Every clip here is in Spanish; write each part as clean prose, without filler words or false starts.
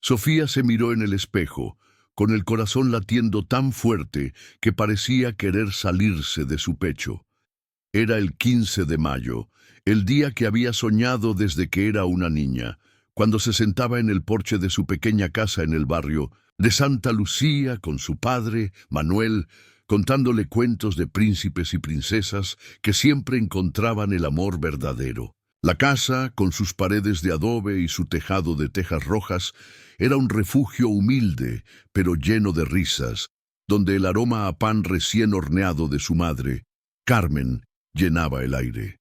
Sofía se miró en el espejo, con el corazón latiendo tan fuerte que parecía querer salirse de su pecho. Era el 15 de mayo, el día que había soñado desde que era una niña, cuando se sentaba en el porche de su pequeña casa en el barrio de Santa Lucía con su padre, Manuel, contándole cuentos de príncipes y princesas que siempre encontraban el amor verdadero. La casa, con sus paredes de adobe y su tejado de tejas rojas, era un refugio humilde, pero lleno de risas, donde el aroma a pan recién horneado de su madre, Carmen, llenaba el aire.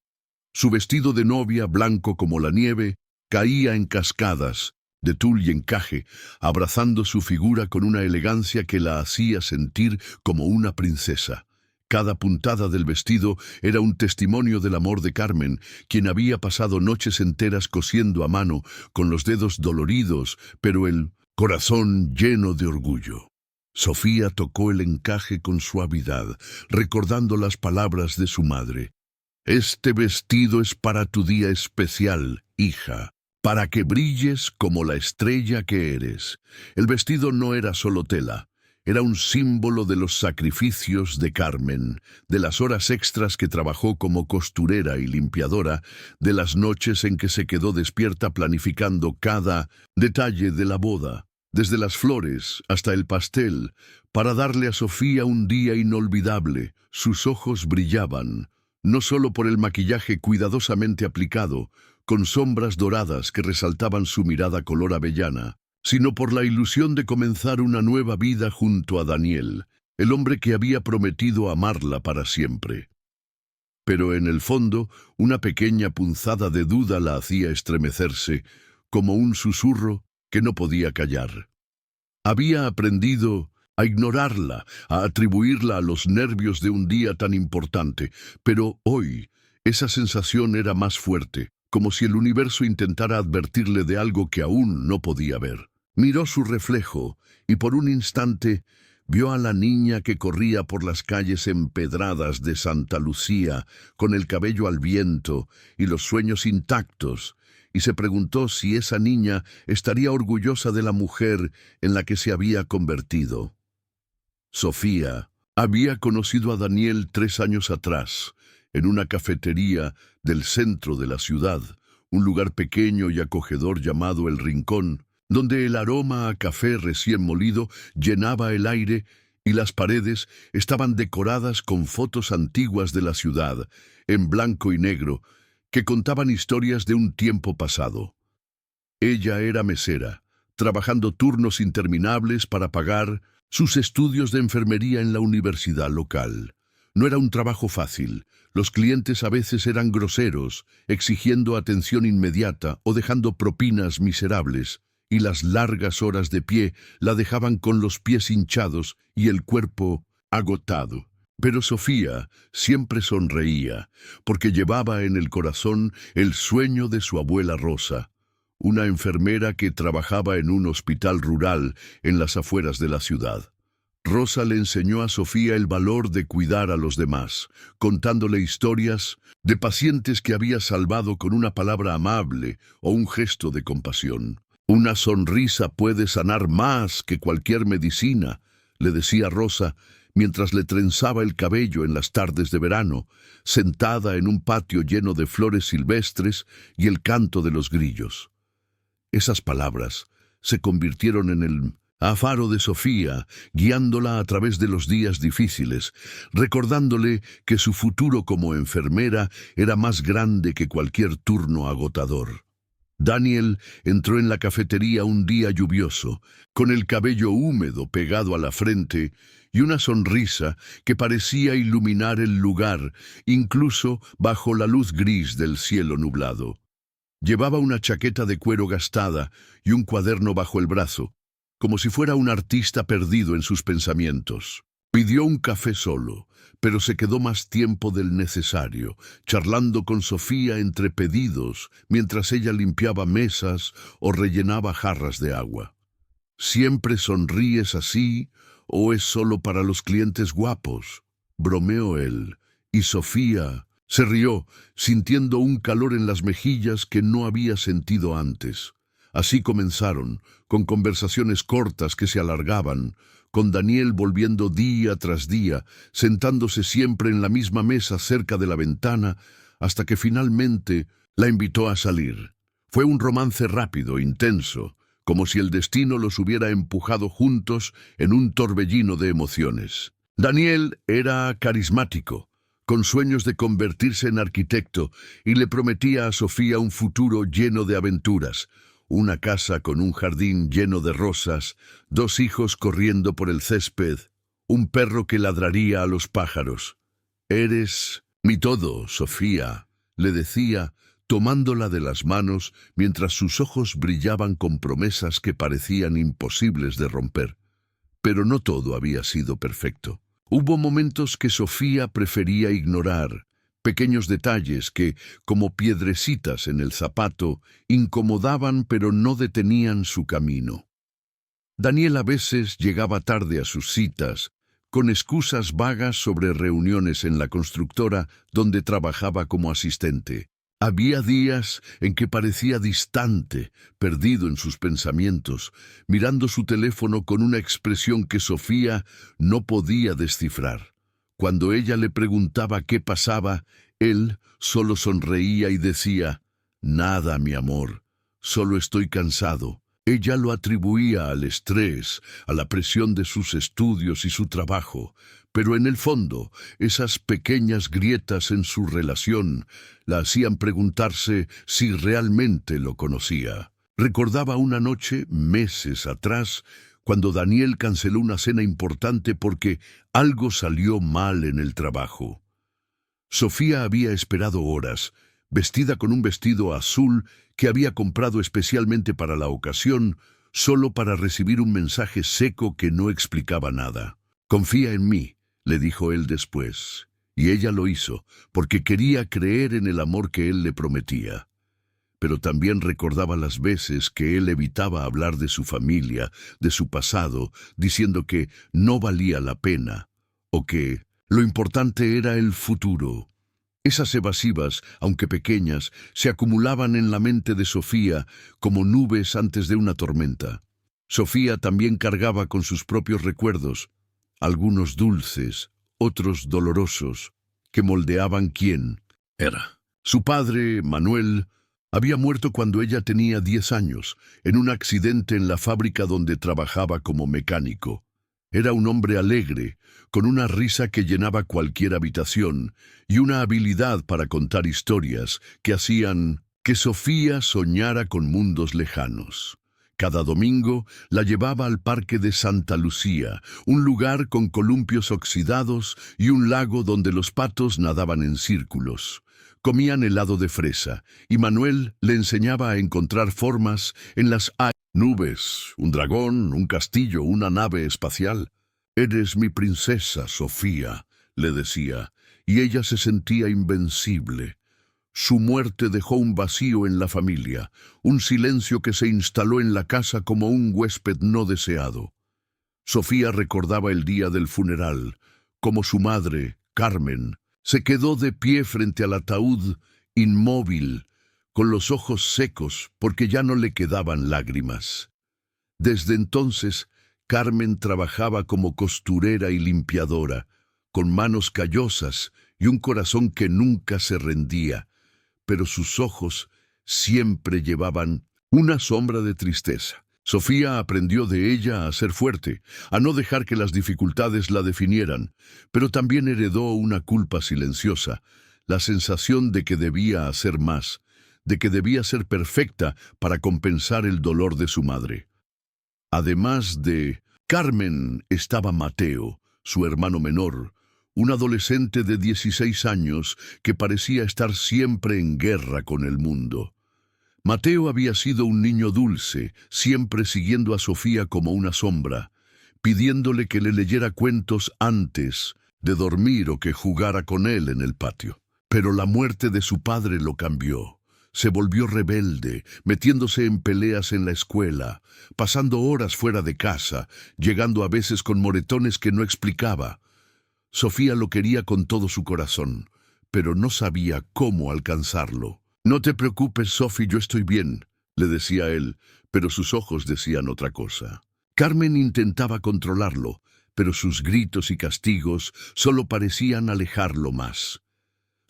Su vestido de novia, blanco como la nieve, caía en cascadas, de tul y encaje, abrazando su figura con una elegancia que la hacía sentir como una princesa. Cada puntada del vestido era un testimonio del amor de Carmen, quien había pasado noches enteras cosiendo a mano, con los dedos doloridos, pero el corazón lleno de orgullo. Sofía tocó el encaje con suavidad, recordando las palabras de su madre. Este vestido es para tu día especial, hija, para que brilles como la estrella que eres. El vestido no era solo tela, era un símbolo de los sacrificios de Carmen, de las horas extras que trabajó como costurera y limpiadora, de las noches en que se quedó despierta planificando cada detalle de la boda, desde las flores hasta el pastel, para darle a Sofía un día inolvidable. Sus ojos brillaban, no solo por el maquillaje cuidadosamente aplicado, con sombras doradas que resaltaban su mirada color avellana, sino por la ilusión de comenzar una nueva vida junto a Daniel, el hombre que había prometido amarla para siempre. Pero en el fondo, una pequeña punzada de duda la hacía estremecerse, como un susurro que no podía callar. Había aprendido a ignorarla, a atribuirla a los nervios de un día tan importante, pero hoy esa sensación era más fuerte, como si el universo intentara advertirle de algo que aún no podía ver. Miró su reflejo y por un instante vio a la niña que corría por las calles empedradas de Santa Lucía, con el cabello al viento y los sueños intactos, y se preguntó si esa niña estaría orgullosa de la mujer en la que se había convertido. Sofía había conocido a Daniel 3 años atrás, en una cafetería del centro de la ciudad, un lugar pequeño y acogedor llamado El Rincón, donde el aroma a café recién molido llenaba el aire y las paredes estaban decoradas con fotos antiguas de la ciudad, en blanco y negro, que contaban historias de un tiempo pasado. Ella era mesera, trabajando turnos interminables para pagar sus estudios de enfermería en la universidad local. No era un trabajo fácil. Los clientes a veces eran groseros, exigiendo atención inmediata o dejando propinas miserables, y las largas horas de pie la dejaban con los pies hinchados y el cuerpo agotado. Pero Sofía siempre sonreía, porque llevaba en el corazón el sueño de su abuela Rosa, una enfermera que trabajaba en un hospital rural en las afueras de la ciudad. Rosa le enseñó a Sofía el valor de cuidar a los demás, contándole historias de pacientes que había salvado con una palabra amable o un gesto de compasión. Una sonrisa puede sanar más que cualquier medicina, le decía Rosa, mientras le trenzaba el cabello en las tardes de verano, sentada en un patio lleno de flores silvestres y el canto de los grillos. Esas palabras se convirtieron en el faro de Sofía, guiándola a través de los días difíciles, recordándole que su futuro como enfermera era más grande que cualquier turno agotador. Daniel entró en la cafetería un día lluvioso, con el cabello húmedo pegado a la frente y una sonrisa que parecía iluminar el lugar, incluso bajo la luz gris del cielo nublado. Llevaba una chaqueta de cuero gastada y un cuaderno bajo el brazo, como si fuera un artista perdido en sus pensamientos. Pidió un café solo, pero se quedó más tiempo del necesario, charlando con Sofía entre pedidos, mientras ella limpiaba mesas o rellenaba jarras de agua. ¿Siempre sonríes así o es solo para los clientes guapos?, bromeó él, y Sofía se rió, sintiendo un calor en las mejillas que no había sentido antes. Así comenzaron, con conversaciones cortas que se alargaban, con Daniel volviendo día tras día, sentándose siempre en la misma mesa cerca de la ventana, hasta que finalmente la invitó a salir. Fue un romance rápido, intenso, como si el destino los hubiera empujado juntos en un torbellino de emociones. Daniel era carismático, con sueños de convertirse en arquitecto, y le prometía a Sofía un futuro lleno de aventuras, una casa con un jardín lleno de rosas, 2 hijos corriendo por el césped, un perro que ladraría a los pájaros. «Eres mi todo, Sofía», le decía, tomándola de las manos mientras sus ojos brillaban con promesas que parecían imposibles de romper. Pero no todo había sido perfecto. Hubo momentos que Sofía prefería ignorar, pequeños detalles que, como piedrecitas en el zapato, incomodaban pero no detenían su camino. Daniel a veces llegaba tarde a sus citas, con excusas vagas sobre reuniones en la constructora donde trabajaba como asistente. Había días en que parecía distante, perdido en sus pensamientos, mirando su teléfono con una expresión que Sofía no podía descifrar. Cuando ella le preguntaba qué pasaba, él solo sonreía y decía: «Nada, mi amor, solo estoy cansado». Ella lo atribuía al estrés, a la presión de sus estudios y su trabajo, pero en el fondo, esas pequeñas grietas en su relación la hacían preguntarse si realmente lo conocía. Recordaba una noche, meses atrás, cuando Daniel canceló una cena importante porque algo salió mal en el trabajo. Sofía había esperado horas, vestida con un vestido azul que había comprado especialmente para la ocasión, solo para recibir un mensaje seco que no explicaba nada. «Confía en mí», le dijo él después, y ella lo hizo, porque quería creer en el amor que él le prometía. Pero también recordaba las veces que él evitaba hablar de su familia, de su pasado, diciendo que no valía la pena, o que lo importante era el futuro. Esas evasivas, aunque pequeñas, se acumulaban en la mente de Sofía como nubes antes de una tormenta. Sofía también cargaba con sus propios recuerdos, algunos dulces, otros dolorosos, que moldeaban quién era. Su padre, Manuel, había muerto cuando ella tenía 10 años, en un accidente en la fábrica donde trabajaba como mecánico. Era un hombre alegre, con una risa que llenaba cualquier habitación y una habilidad para contar historias que hacían que Sofía soñara con mundos lejanos. Cada domingo la llevaba al parque de Santa Lucía, un lugar con columpios oxidados y un lago donde los patos nadaban en círculos. Comían helado de fresa, y Manuel le enseñaba a encontrar formas en las nubes, un dragón, un castillo, una nave espacial. «Eres mi princesa, Sofía», le decía, y ella se sentía invencible. Su muerte dejó un vacío en la familia, un silencio que se instaló en la casa como un huésped no deseado. Sofía recordaba el día del funeral, como su madre, Carmen, se quedó de pie frente al ataúd, inmóvil, con los ojos secos porque ya no le quedaban lágrimas. Desde entonces, Carmen trabajaba como costurera y limpiadora, con manos callosas y un corazón que nunca se rendía, pero sus ojos siempre llevaban una sombra de tristeza. Sofía aprendió de ella a ser fuerte, a no dejar que las dificultades la definieran, pero también heredó una culpa silenciosa, la sensación de que debía hacer más, de que debía ser perfecta para compensar el dolor de su madre. Además de Carmen estaba Mateo, su hermano menor, un adolescente de 16 años que parecía estar siempre en guerra con el mundo. Mateo había sido un niño dulce, siempre siguiendo a Sofía como una sombra, pidiéndole que le leyera cuentos antes de dormir o que jugara con él en el patio. Pero la muerte de su padre lo cambió. Se volvió rebelde, metiéndose en peleas en la escuela, pasando horas fuera de casa, llegando a veces con moretones que no explicaba. Sofía lo quería con todo su corazón, pero no sabía cómo alcanzarlo. «No te preocupes, Sophie, yo estoy bien», le decía él, pero sus ojos decían otra cosa. Carmen intentaba controlarlo, pero sus gritos y castigos solo parecían alejarlo más.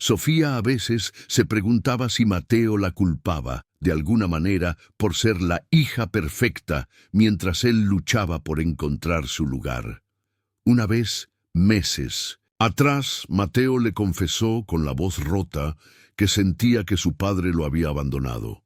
Sofía a veces se preguntaba si Mateo la culpaba, de alguna manera, por ser la hija perfecta, mientras él luchaba por encontrar su lugar. Una vez, meses atrás, Mateo le confesó con la voz rota que sentía que su padre lo había abandonado.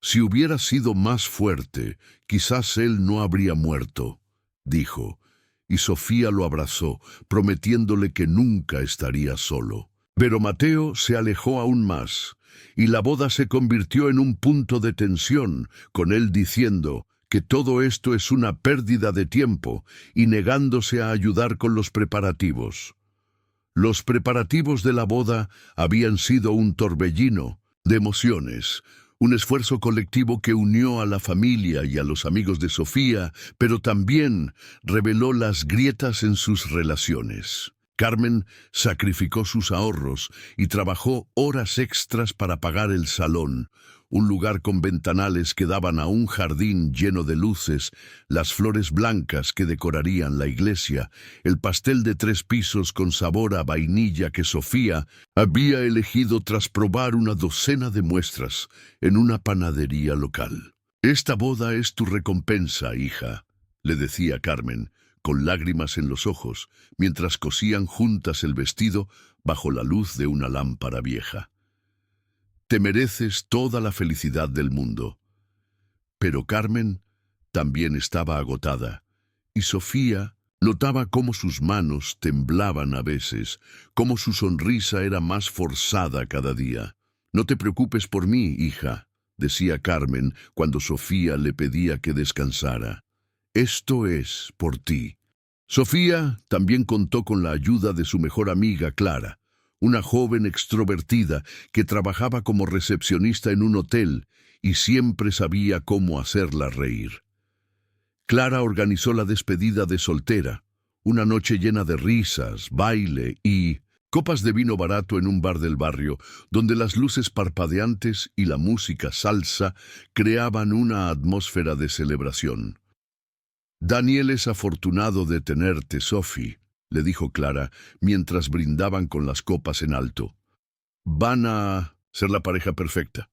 Si hubiera sido más fuerte, quizás él no habría muerto, dijo, y Sofía lo abrazó, prometiéndole que nunca estaría solo. Pero Mateo se alejó aún más, y la boda se convirtió en un punto de tensión, con él diciendo que todo esto es una pérdida de tiempo y negándose a ayudar con los preparativos. Los preparativos de la boda habían sido un torbellino de emociones, un esfuerzo colectivo que unió a la familia y a los amigos de Sofía, pero también reveló las grietas en sus relaciones. Carmen sacrificó sus ahorros y trabajó horas extras para pagar el salón, un lugar con ventanales que daban a un jardín lleno de luces, las flores blancas que decorarían la iglesia, el pastel de 3 pisos con sabor a vainilla que Sofía había elegido tras probar una docena de muestras en una panadería local. «Esta boda es tu recompensa, hija», le decía Carmen, con lágrimas en los ojos, mientras cosían juntas el vestido bajo la luz de una lámpara vieja. «Te mereces toda la felicidad del mundo». Pero Carmen también estaba agotada, y Sofía notaba cómo sus manos temblaban a veces, cómo su sonrisa era más forzada cada día. «No te preocupes por mí, hija», decía Carmen cuando Sofía le pedía que descansara. «Esto es por ti». Sofía también contó con la ayuda de su mejor amiga Clara, una joven extrovertida que trabajaba como recepcionista en un hotel y siempre sabía cómo hacerla reír. Clara organizó la despedida de soltera, una noche llena de risas, baile y copas de vino barato en un bar del barrio, donde las luces parpadeantes y la música salsa creaban una atmósfera de celebración. «Daniel es afortunado de tenerte, Sophie», le dijo Clara, mientras brindaban con las copas en alto. «Van a ser la pareja perfecta».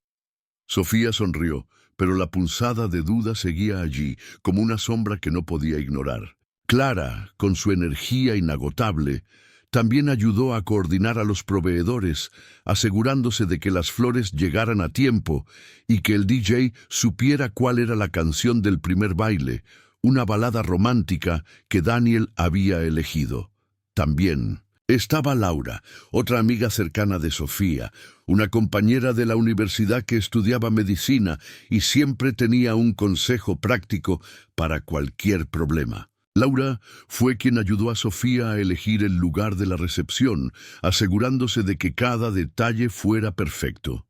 Sofía sonrió, pero la punzada de duda seguía allí, como una sombra que no podía ignorar. Clara, con su energía inagotable, también ayudó a coordinar a los proveedores, asegurándose de que las flores llegaran a tiempo y que el DJ supiera cuál era la canción del primer baile, una balada romántica que Daniel había elegido. También estaba Laura, otra amiga cercana de Sofía, una compañera de la universidad que estudiaba medicina y siempre tenía un consejo práctico para cualquier problema. Laura fue quien ayudó a Sofía a elegir el lugar de la recepción, asegurándose de que cada detalle fuera perfecto.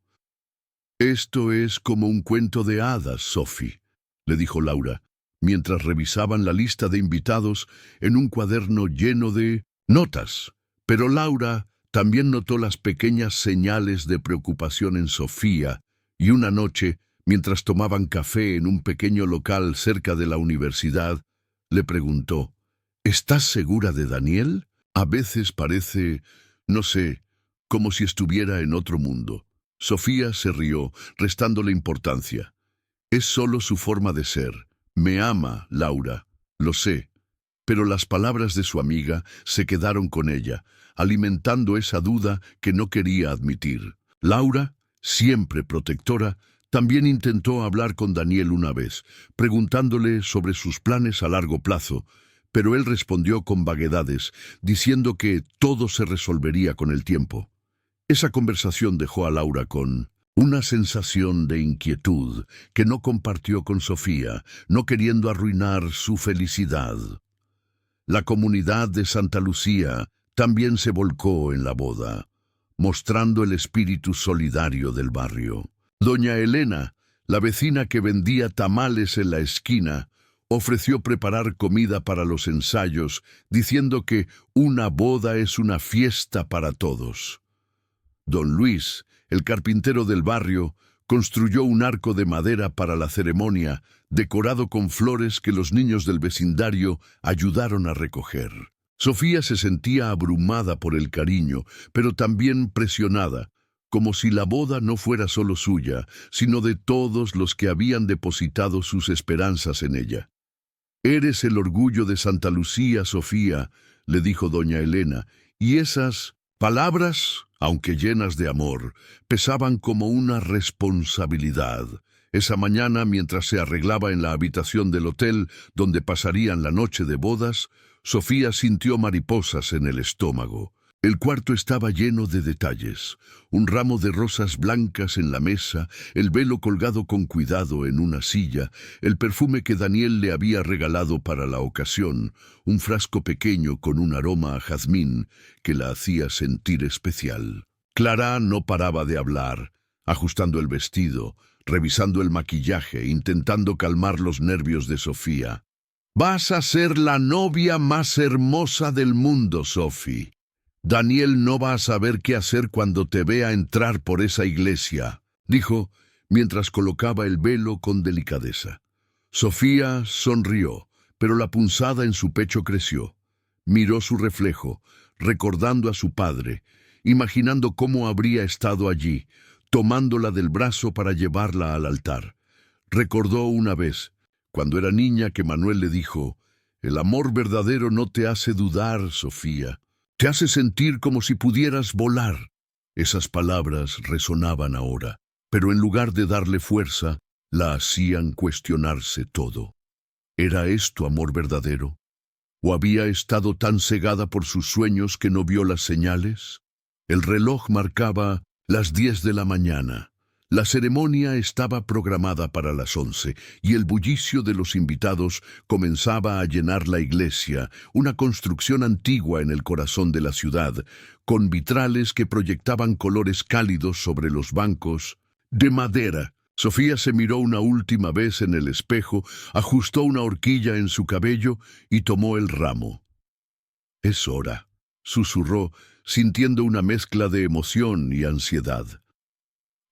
«Esto es como un cuento de hadas, Sophie», le dijo Laura, mientras revisaban la lista de invitados en un cuaderno lleno de notas. Pero Laura también notó las pequeñas señales de preocupación en Sofía, y una noche, mientras tomaban café en un pequeño local cerca de la universidad, le preguntó: «¿Estás segura de Daniel? A veces parece, no sé, como si estuviera en otro mundo». Sofía se rió, restándole importancia. «Es solo su forma de ser. Me ama, Laura, lo sé». Pero las palabras de su amiga se quedaron con ella, alimentando esa duda que no quería admitir. Laura, siempre protectora, también intentó hablar con Daniel una vez, preguntándole sobre sus planes a largo plazo, pero él respondió con vaguedades, diciendo que todo se resolvería con el tiempo. Esa conversación dejó a Laura con una sensación de inquietud que no compartió con Sofía, no queriendo arruinar su felicidad. La comunidad de Santa Lucía también se volcó en la boda, mostrando el espíritu solidario del barrio. Doña Elena, la vecina que vendía tamales en la esquina, ofreció preparar comida para los ensayos, diciendo que una boda es una fiesta para todos. Don Luis, el carpintero del barrio, construyó un arco de madera para la ceremonia, decorado con flores que los niños del vecindario ayudaron a recoger. Sofía se sentía abrumada por el cariño, pero también presionada, como si la boda no fuera solo suya, sino de todos los que habían depositado sus esperanzas en ella. «Eres el orgullo de Santa Lucía, Sofía», le dijo doña Elena, y esas palabras, aunque llenas de amor, pesaban como una responsabilidad. Esa mañana, mientras se arreglaba en la habitación del hotel donde pasarían la noche de bodas, Sofía sintió mariposas en el estómago. El cuarto estaba lleno de detalles. Un ramo de rosas blancas en la mesa, el velo colgado con cuidado en una silla, el perfume que Daniel le había regalado para la ocasión, un frasco pequeño con un aroma a jazmín que la hacía sentir especial. Clara no paraba de hablar, ajustando el vestido, revisando el maquillaje, intentando calmar los nervios de Sofía. «Vas a ser la novia más hermosa del mundo, Sophie. Daniel no va a saber qué hacer cuando te vea entrar por esa iglesia», dijo, mientras colocaba el velo con delicadeza. Sofía sonrió, pero la punzada en su pecho creció. Miró su reflejo, recordando a su padre, imaginando cómo habría estado allí, tomándola del brazo para llevarla al altar. Recordó una vez, cuando era niña, que Manuel le dijo: «El amor verdadero no te hace dudar, Sofía. Te hace sentir como si pudieras volar». Esas palabras resonaban ahora, pero en lugar de darle fuerza, la hacían cuestionarse todo. ¿Era esto amor verdadero? ¿O había estado tan cegada por sus sueños que no vio las señales? El reloj marcaba las 10 de la mañana. La ceremonia estaba programada para las 11 y el bullicio de los invitados comenzaba a llenar la iglesia, una construcción antigua en el corazón de la ciudad, con vitrales que proyectaban colores cálidos sobre los bancos de madera. Sofía se miró una última vez en el espejo, ajustó una horquilla en su cabello y tomó el ramo. «Es hora», susurró, sintiendo una mezcla de emoción y ansiedad.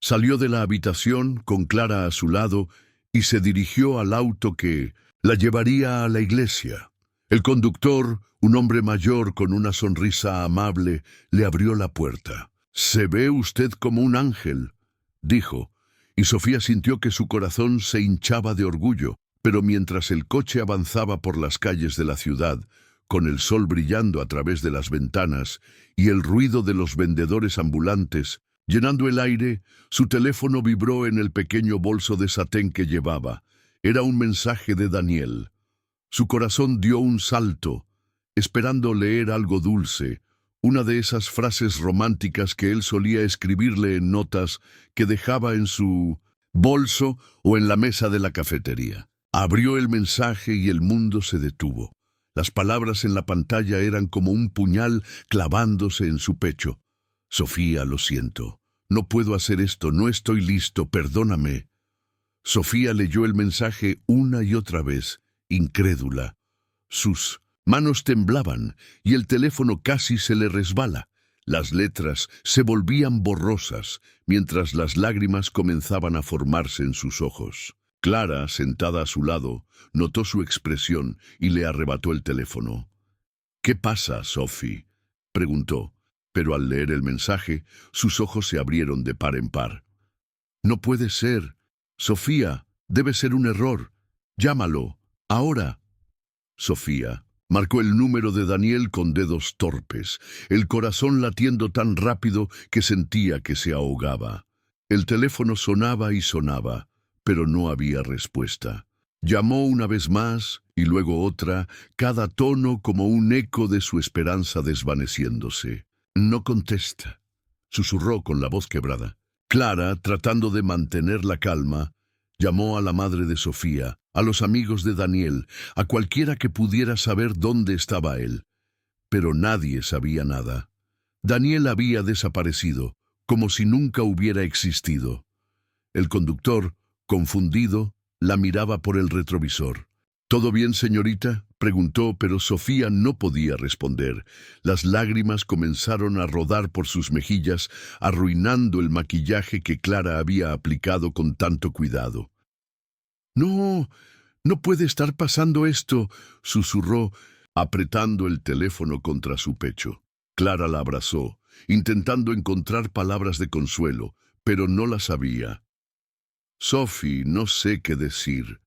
Salió de la habitación con Clara a su lado y se dirigió al auto que la llevaría a la iglesia. El conductor, un hombre mayor con una sonrisa amable, le abrió la puerta. «Se ve usted como un ángel», dijo, y Sofía sintió que su corazón se hinchaba de orgullo, pero mientras el coche avanzaba por las calles de la ciudad, con el sol brillando a través de las ventanas y el ruido de los vendedores ambulantes llenando el aire, su teléfono vibró en el pequeño bolso de satén que llevaba. Era un mensaje de Daniel. Su corazón dio un salto, esperando leer algo dulce, una de esas frases románticas que él solía escribirle en notas que dejaba en su bolso o en la mesa de la cafetería. Abrió el mensaje y el mundo se detuvo. Las palabras en la pantalla eran como un puñal clavándose en su pecho. «Sofía, lo siento. No puedo hacer esto, no estoy listo, perdóname». Sofía leyó el mensaje una y otra vez, incrédula. Sus manos temblaban y el teléfono casi se le resbala. Las letras se volvían borrosas, mientras las lágrimas comenzaban a formarse en sus ojos. Clara, sentada a su lado, notó su expresión y le arrebató el teléfono. «¿Qué pasa, Sophie?», preguntó, pero al leer el mensaje, sus ojos se abrieron de par en par. «No puede ser. Sofía, debe ser un error. Llámalo, ahora». Sofía marcó el número de Daniel con dedos torpes, el corazón latiendo tan rápido que sentía que se ahogaba. El teléfono sonaba y sonaba, pero no había respuesta. Llamó una vez más y luego otra, cada tono como un eco de su esperanza desvaneciéndose. «No contesta», susurró con la voz quebrada. Clara, tratando de mantener la calma, llamó a la madre de Sofía, a los amigos de Daniel, a cualquiera que pudiera saber dónde estaba él. Pero nadie sabía nada. Daniel había desaparecido, como si nunca hubiera existido. El conductor, confundido, la miraba por el retrovisor. ¿Todo bien, señorita?, preguntó, pero Sofía no podía responder. Las lágrimas comenzaron a rodar por sus mejillas, arruinando el maquillaje que Clara había aplicado con tanto cuidado. «No, no puede estar pasando esto», susurró, apretando el teléfono contra su pecho. Clara la abrazó, intentando encontrar palabras de consuelo, pero no las había. «Sophie, no sé qué decir.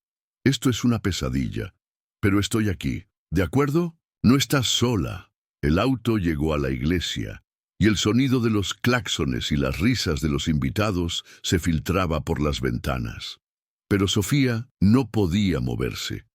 Esto es una pesadilla, pero estoy aquí, ¿de acuerdo? No estás sola». El auto llegó a la iglesia, y el sonido de los claxones y las risas de los invitados se filtraba por las ventanas. Pero Sofía no podía moverse.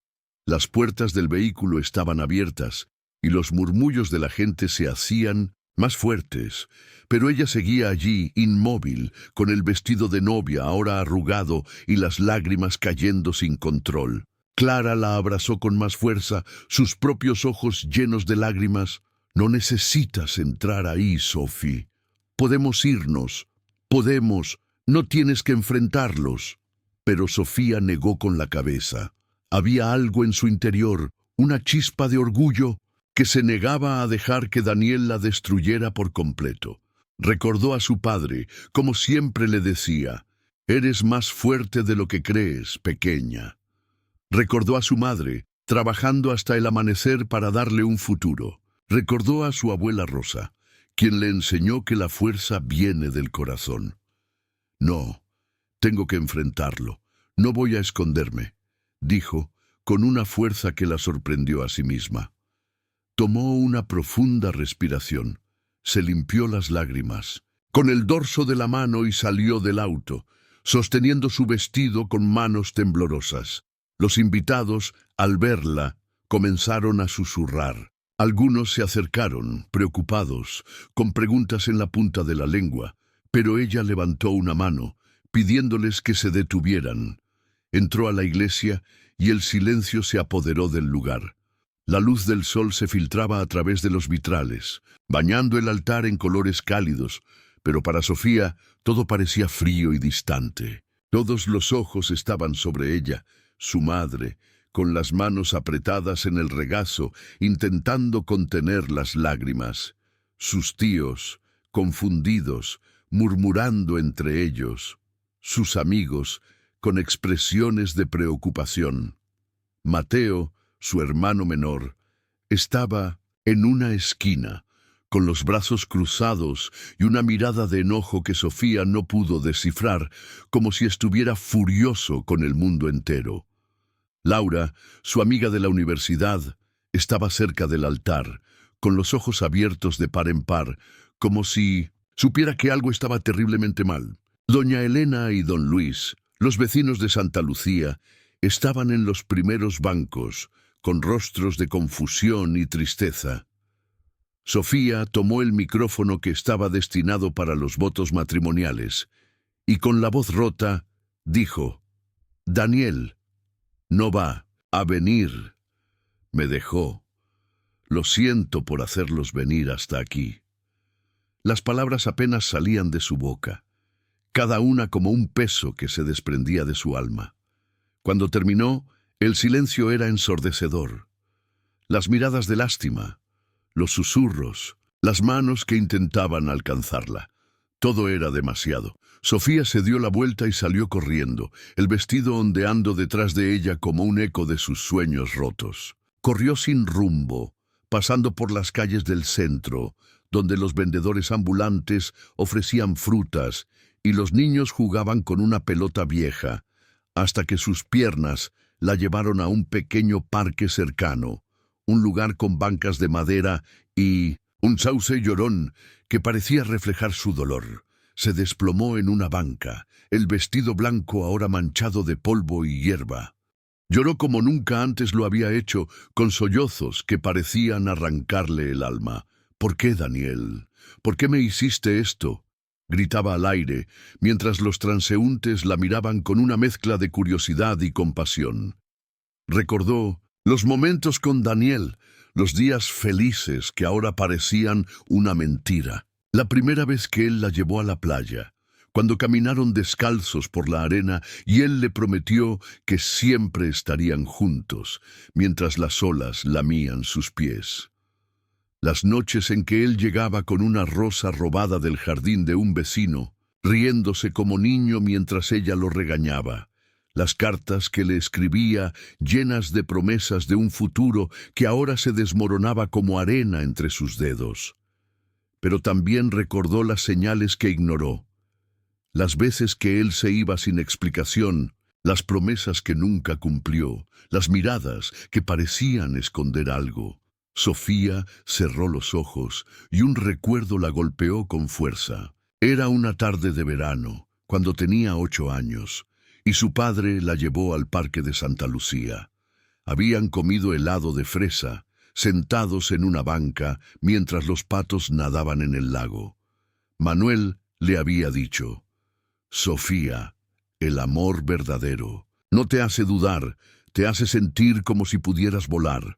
Las puertas del vehículo estaban abiertas, y los murmullos de la gente se hacían más fuertes, pero ella seguía allí, inmóvil, con el vestido de novia ahora arrugado y las lágrimas cayendo sin control. Clara la abrazó con más fuerza, sus propios ojos llenos de lágrimas. «No necesitas entrar ahí, Sophie. Podemos irnos. Podemos. No tienes que enfrentarlos». Pero Sofía negó con la cabeza. Había algo en su interior, una chispa de orgullo, que se negaba a dejar que Daniel la destruyera por completo. Recordó a su padre, como siempre le decía: «Eres más fuerte de lo que crees, pequeña». Recordó a su madre, trabajando hasta el amanecer para darle un futuro. Recordó a su abuela Rosa, quien le enseñó que la fuerza viene del corazón. «No, tengo que enfrentarlo. No voy a esconderme», dijo, con una fuerza que la sorprendió a sí misma. Tomó una profunda respiración, se limpió las lágrimas, con el dorso de la mano y salió del auto, sosteniendo su vestido con manos temblorosas. Los invitados, al verla, comenzaron a susurrar. Algunos se acercaron, preocupados, con preguntas en la punta de la lengua, pero ella levantó una mano, pidiéndoles que se detuvieran. Entró a la iglesia y el silencio se apoderó del lugar. La luz del sol se filtraba a través de los vitrales, bañando el altar en colores cálidos, pero para Sofía todo parecía frío y distante. Todos los ojos estaban sobre ella, su madre, con las manos apretadas en el regazo, intentando contener las lágrimas. Sus tíos, confundidos, murmurando entre ellos. Sus amigos, con expresiones de preocupación. Mateo, su hermano menor, estaba en una esquina, con los brazos cruzados y una mirada de enojo que Sofía no pudo descifrar, como si estuviera furioso con el mundo entero. Laura, su amiga de la universidad, estaba cerca del altar, con los ojos abiertos de par en par, como si supiera que algo estaba terriblemente mal. Doña Elena y don Luis, los vecinos de Santa Lucía, estaban en los primeros bancos, con rostros de confusión y tristeza. Sofía tomó el micrófono que estaba destinado para los votos matrimoniales, y con la voz rota, dijo: «Daniel no va a venir. Me dejó. Lo siento por hacerlos venir hasta aquí». Las palabras apenas salían de su boca, cada una como un peso que se desprendía de su alma. Cuando terminó, el silencio era ensordecedor. Las miradas de lástima, los susurros, las manos que intentaban alcanzarla. Todo era demasiado. Sofía se dio la vuelta y salió corriendo, el vestido ondeando detrás de ella como un eco de sus sueños rotos. Corrió sin rumbo, pasando por las calles del centro, donde los vendedores ambulantes ofrecían frutas y los niños jugaban con una pelota vieja, hasta que sus piernas la llevaron a un pequeño parque cercano, un lugar con bancas de madera y un sauce llorón que parecía reflejar su dolor. Se desplomó en una banca, el vestido blanco ahora manchado de polvo y hierba. Lloró como nunca antes lo había hecho, con sollozos que parecían arrancarle el alma. «¿Por qué, Daniel? ¿Por qué me hiciste esto?», gritaba al aire, mientras los transeúntes la miraban con una mezcla de curiosidad y compasión. Recordó los momentos con Daniel, los días felices que ahora parecían una mentira. La primera vez que él la llevó a la playa, cuando caminaron descalzos por la arena y él le prometió que siempre estarían juntos, mientras las olas lamían sus pies. Las noches en que él llegaba con una rosa robada del jardín de un vecino, riéndose como niño mientras ella lo regañaba. Las cartas que le escribía llenas de promesas de un futuro que ahora se desmoronaba como arena entre sus dedos. Pero también recordó las señales que ignoró, las veces que él se iba sin explicación, las promesas que nunca cumplió, las miradas que parecían esconder algo. Sofía cerró los ojos y un recuerdo la golpeó con fuerza. Era una tarde de verano, cuando tenía 8 años, y su padre la llevó al parque de Santa Lucía. Habían comido helado de fresa, sentados en una banca mientras los patos nadaban en el lago. Manuel le había dicho: Sofía, el amor verdadero no te hace dudar, te hace sentir como si pudieras volar.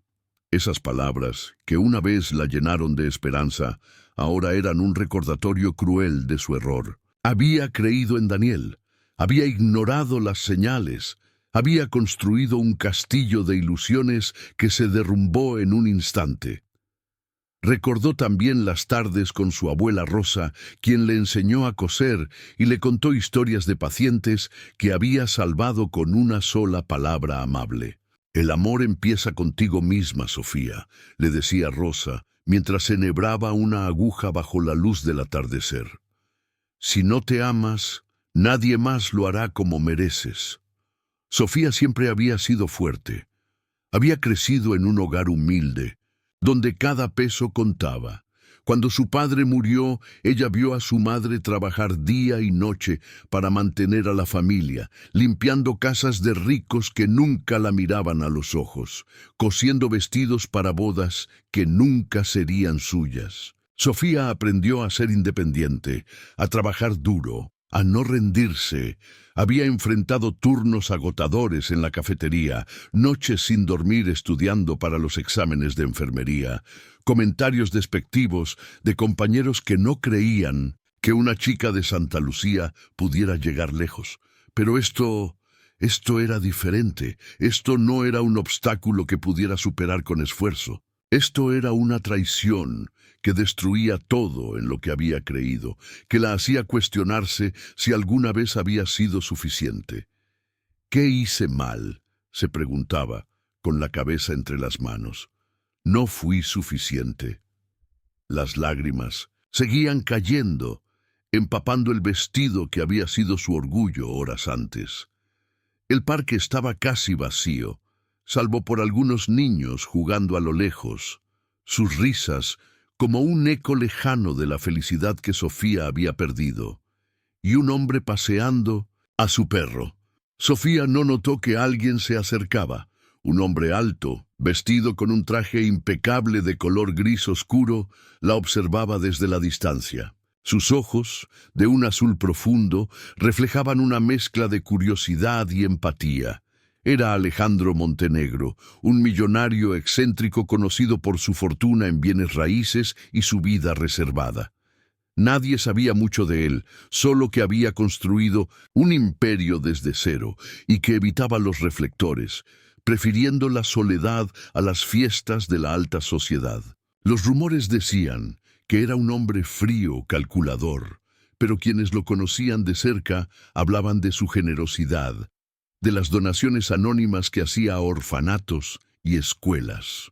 Esas palabras, que una vez la llenaron de esperanza, ahora eran un recordatorio cruel de su error. Había creído en Daniel, había ignorado las señales, había construido un castillo de ilusiones que se derrumbó en un instante. Recordó también las tardes con su abuela Rosa, quien le enseñó a coser y le contó historias de pacientes que había salvado con una sola palabra amable. «El amor empieza contigo misma, Sofía», le decía Rosa, mientras enhebraba una aguja bajo la luz del atardecer. «Si no te amas, nadie más lo hará como mereces». Sofía siempre había sido fuerte. Había crecido en un hogar humilde, donde cada peso contaba. Cuando su padre murió, ella vio a su madre trabajar día y noche para mantener a la familia, limpiando casas de ricos que nunca la miraban a los ojos, cosiendo vestidos para bodas que nunca serían suyas. Sofía aprendió a ser independiente, a trabajar duro, a no rendirse. Había enfrentado turnos agotadores en la cafetería, noches sin dormir estudiando para los exámenes de enfermería, comentarios despectivos de compañeros que no creían que una chica de Santa Lucía pudiera llegar lejos. Pero esto era diferente. Esto no era un obstáculo que pudiera superar con esfuerzo. Esto era una traición que destruía todo en lo que había creído, que la hacía cuestionarse si alguna vez había sido suficiente. «¿Qué hice mal?», se preguntaba, con la cabeza entre las manos. «No fui suficiente». Las lágrimas seguían cayendo, empapando el vestido que había sido su orgullo horas antes. El parque estaba casi vacío, salvo por algunos niños jugando a lo lejos, sus risas como un eco lejano de la felicidad que Sofía había perdido, y un hombre paseando a su perro. Sofía no notó que alguien se acercaba, un hombre alto, vestido con un traje impecable de color gris oscuro, la observaba desde la distancia. Sus ojos, de un azul profundo, reflejaban una mezcla de curiosidad y empatía. Era Alejandro Montenegro, un millonario excéntrico conocido por su fortuna en bienes raíces y su vida reservada. Nadie sabía mucho de él, solo que había construido un imperio desde cero y que evitaba los reflectores, prefiriendo la soledad a las fiestas de la alta sociedad. Los rumores decían que era un hombre frío, calculador, pero quienes lo conocían de cerca hablaban de su generosidad, de las donaciones anónimas que hacía a orfanatos y escuelas.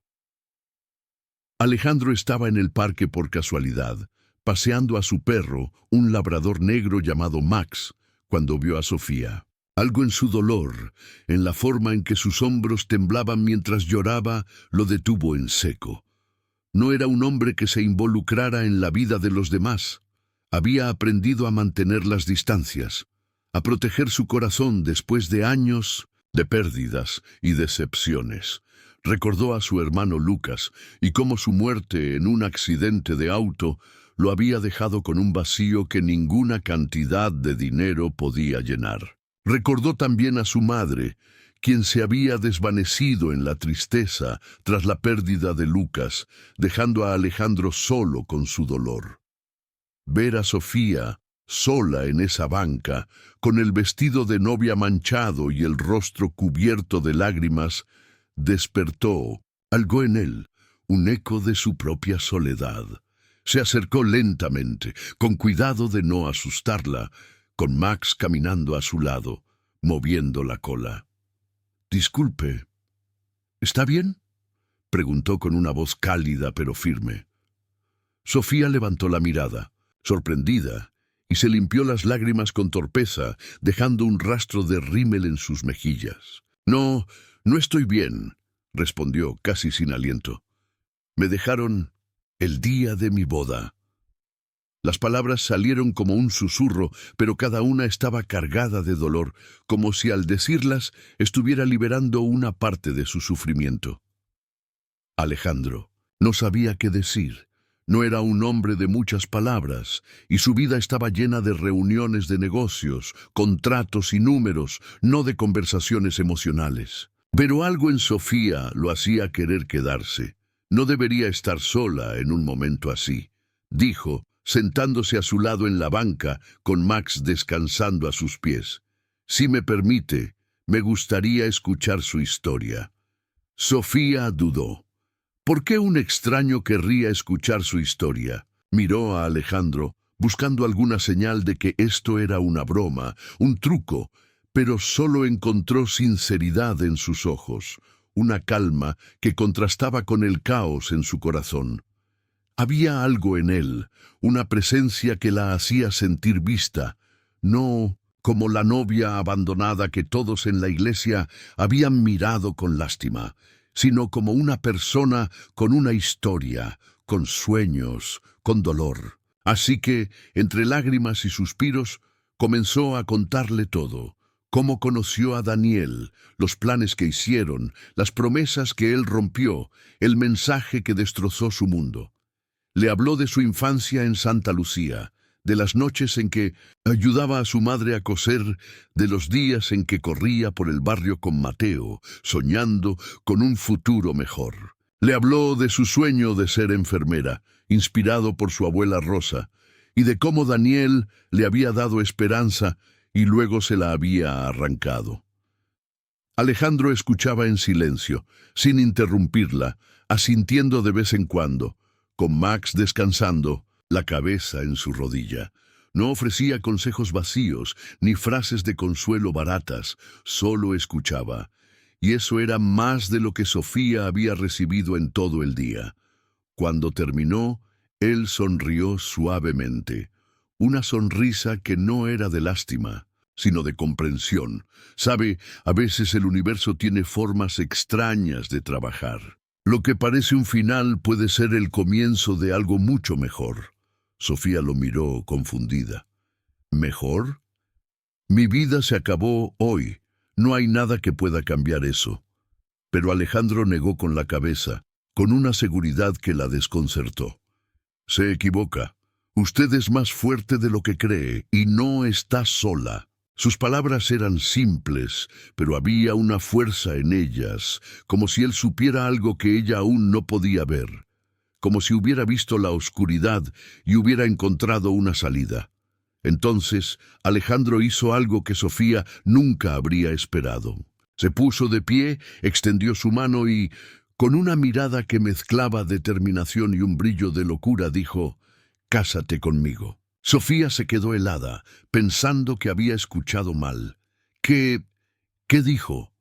Alejandro estaba en el parque por casualidad, paseando a su perro, un labrador negro llamado Max, cuando vio a Sofía. Algo en su dolor, en la forma en que sus hombros temblaban mientras lloraba, lo detuvo en seco. No era un hombre que se involucrara en la vida de los demás. Había aprendido a mantener las distancias, a proteger su corazón después de años de pérdidas y decepciones. Recordó a su hermano Lucas y cómo su muerte en un accidente de auto lo había dejado con un vacío que ninguna cantidad de dinero podía llenar. Recordó también a su madre, quien se había desvanecido en la tristeza tras la pérdida de Lucas, dejando a Alejandro solo con su dolor. Ver a Sofía sola en esa banca, con el vestido de novia manchado y el rostro cubierto de lágrimas, despertó algo en él, un eco de su propia soledad. Se acercó lentamente, con cuidado de no asustarla, con Max caminando a su lado, moviendo la cola. «Disculpe, ¿está bien?», preguntó con una voz cálida pero firme. Sofía levantó la mirada, sorprendida, y se limpió las lágrimas con torpeza, dejando un rastro de rímel en sus mejillas. «No, no estoy bien», respondió casi sin aliento. «Me dejaron el día de mi boda». Las palabras salieron como un susurro, pero cada una estaba cargada de dolor, como si al decirlas estuviera liberando una parte de su sufrimiento. Alejandro no sabía qué decir. No era un hombre de muchas palabras, y su vida estaba llena de reuniones de negocios, contratos y números, no de conversaciones emocionales. Pero algo en Sofía lo hacía querer quedarse. No debería estar sola en un momento así, dijo, sentándose a su lado en la banca, con Max descansando a sus pies. «Si me permite, me gustaría escuchar su historia». Sofía dudó. ¿Por qué un extraño querría escuchar su historia? Miró a Alejandro, buscando alguna señal de que esto era una broma, un truco, pero solo encontró sinceridad en sus ojos, una calma que contrastaba con el caos en su corazón. Había algo en él, una presencia que la hacía sentir vista, no como la novia abandonada que todos en la iglesia habían mirado con lástima, sino como una persona con una historia, con sueños, con dolor. Así que, entre lágrimas y suspiros, comenzó a contarle todo: cómo conoció a Daniel, los planes que hicieron, las promesas que él rompió, el mensaje que destrozó su mundo. Le habló de su infancia en Santa Lucía, de las noches en que ayudaba a su madre a coser, de los días en que corría por el barrio con Mateo, soñando con un futuro mejor. Le habló de su sueño de ser enfermera, inspirado por su abuela Rosa, y de cómo Daniel le había dado esperanza y luego se la había arrancado. Alejandro escuchaba en silencio, sin interrumpirla, asintiendo de vez en cuando, con Max descansando, la cabeza en su rodilla. No ofrecía consejos vacíos, ni frases de consuelo baratas, solo escuchaba. Y eso era más de lo que Sofía había recibido en todo el día. Cuando terminó, él sonrió suavemente, una sonrisa que no era de lástima, sino de comprensión. Sabe, a veces el universo tiene formas extrañas de trabajar. Lo que parece un final puede ser el comienzo de algo mucho mejor. Sofía lo miró confundida. ¿Mejor? Mi vida se acabó hoy. No hay nada que pueda cambiar eso. Pero Alejandro negó con la cabeza, con una seguridad que la desconcertó. Se equivoca. Usted es más fuerte de lo que cree y no está sola. Sus palabras eran simples, pero había una fuerza en ellas, como si él supiera algo que ella aún no podía ver, como si hubiera visto la oscuridad y hubiera encontrado una salida. Entonces, Alejandro hizo algo que Sofía nunca habría esperado. Se puso de pie, extendió su mano y, con una mirada que mezclaba determinación y un brillo de locura, dijo: «Cásate conmigo». Sofía se quedó helada, pensando que había escuchado mal. ¿Qué dijo?»,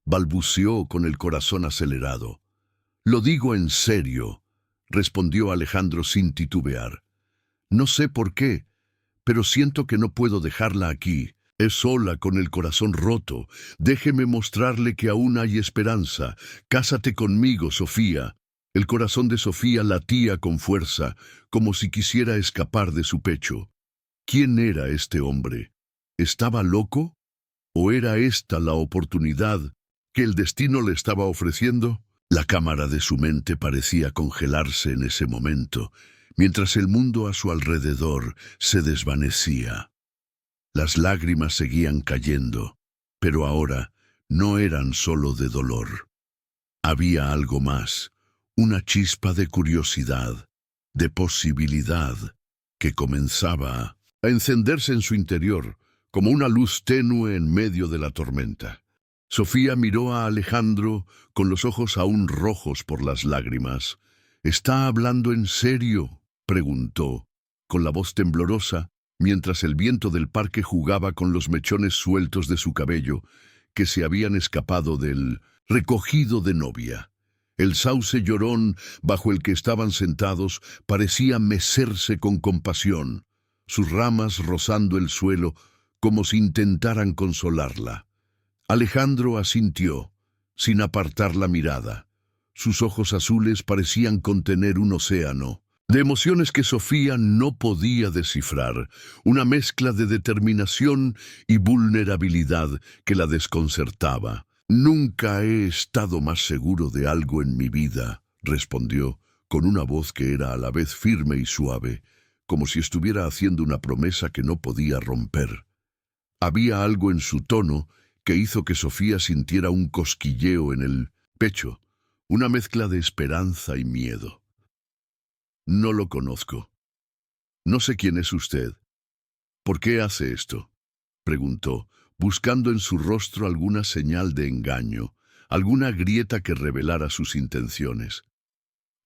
balbuceó con el corazón acelerado. «Lo digo en serio», respondió Alejandro sin titubear. «No sé por qué, pero siento que no puedo dejarla aquí. Es sola, con el corazón roto. Déjeme mostrarle que aún hay esperanza. Cásate conmigo, Sofía». El corazón de Sofía latía con fuerza, como si quisiera escapar de su pecho. ¿Quién era este hombre? ¿Estaba loco? ¿O era esta la oportunidad que el destino le estaba ofreciendo? La cámara de su mente parecía congelarse en ese momento, mientras el mundo a su alrededor se desvanecía. Las lágrimas seguían cayendo, pero ahora no eran solo de dolor. Había algo más, una chispa de curiosidad, de posibilidad, que comenzaba a encenderse en su interior, como una luz tenue en medio de la tormenta. Sofía miró a Alejandro con los ojos aún rojos por las lágrimas. ¿Está hablando en serio?, preguntó, con la voz temblorosa, mientras el viento del parque jugaba con los mechones sueltos de su cabello, que se habían escapado del recogido de novia. El sauce llorón bajo el que estaban sentados parecía mecerse con compasión, sus ramas rozando el suelo como si intentaran consolarla. Alejandro asintió, sin apartar la mirada. Sus ojos azules parecían contener un océano de emociones que Sofía no podía descifrar, una mezcla de determinación y vulnerabilidad que la desconcertaba. «Nunca he estado más seguro de algo en mi vida», respondió, con una voz que era a la vez firme y suave, como si estuviera haciendo una promesa que no podía romper. Había algo en su tono que hizo que Sofía sintiera un cosquilleo en el pecho, una mezcla de esperanza y miedo. «No lo conozco. No sé quién es usted. ¿Por qué hace esto?», preguntó, buscando en su rostro alguna señal de engaño, alguna grieta que revelara sus intenciones.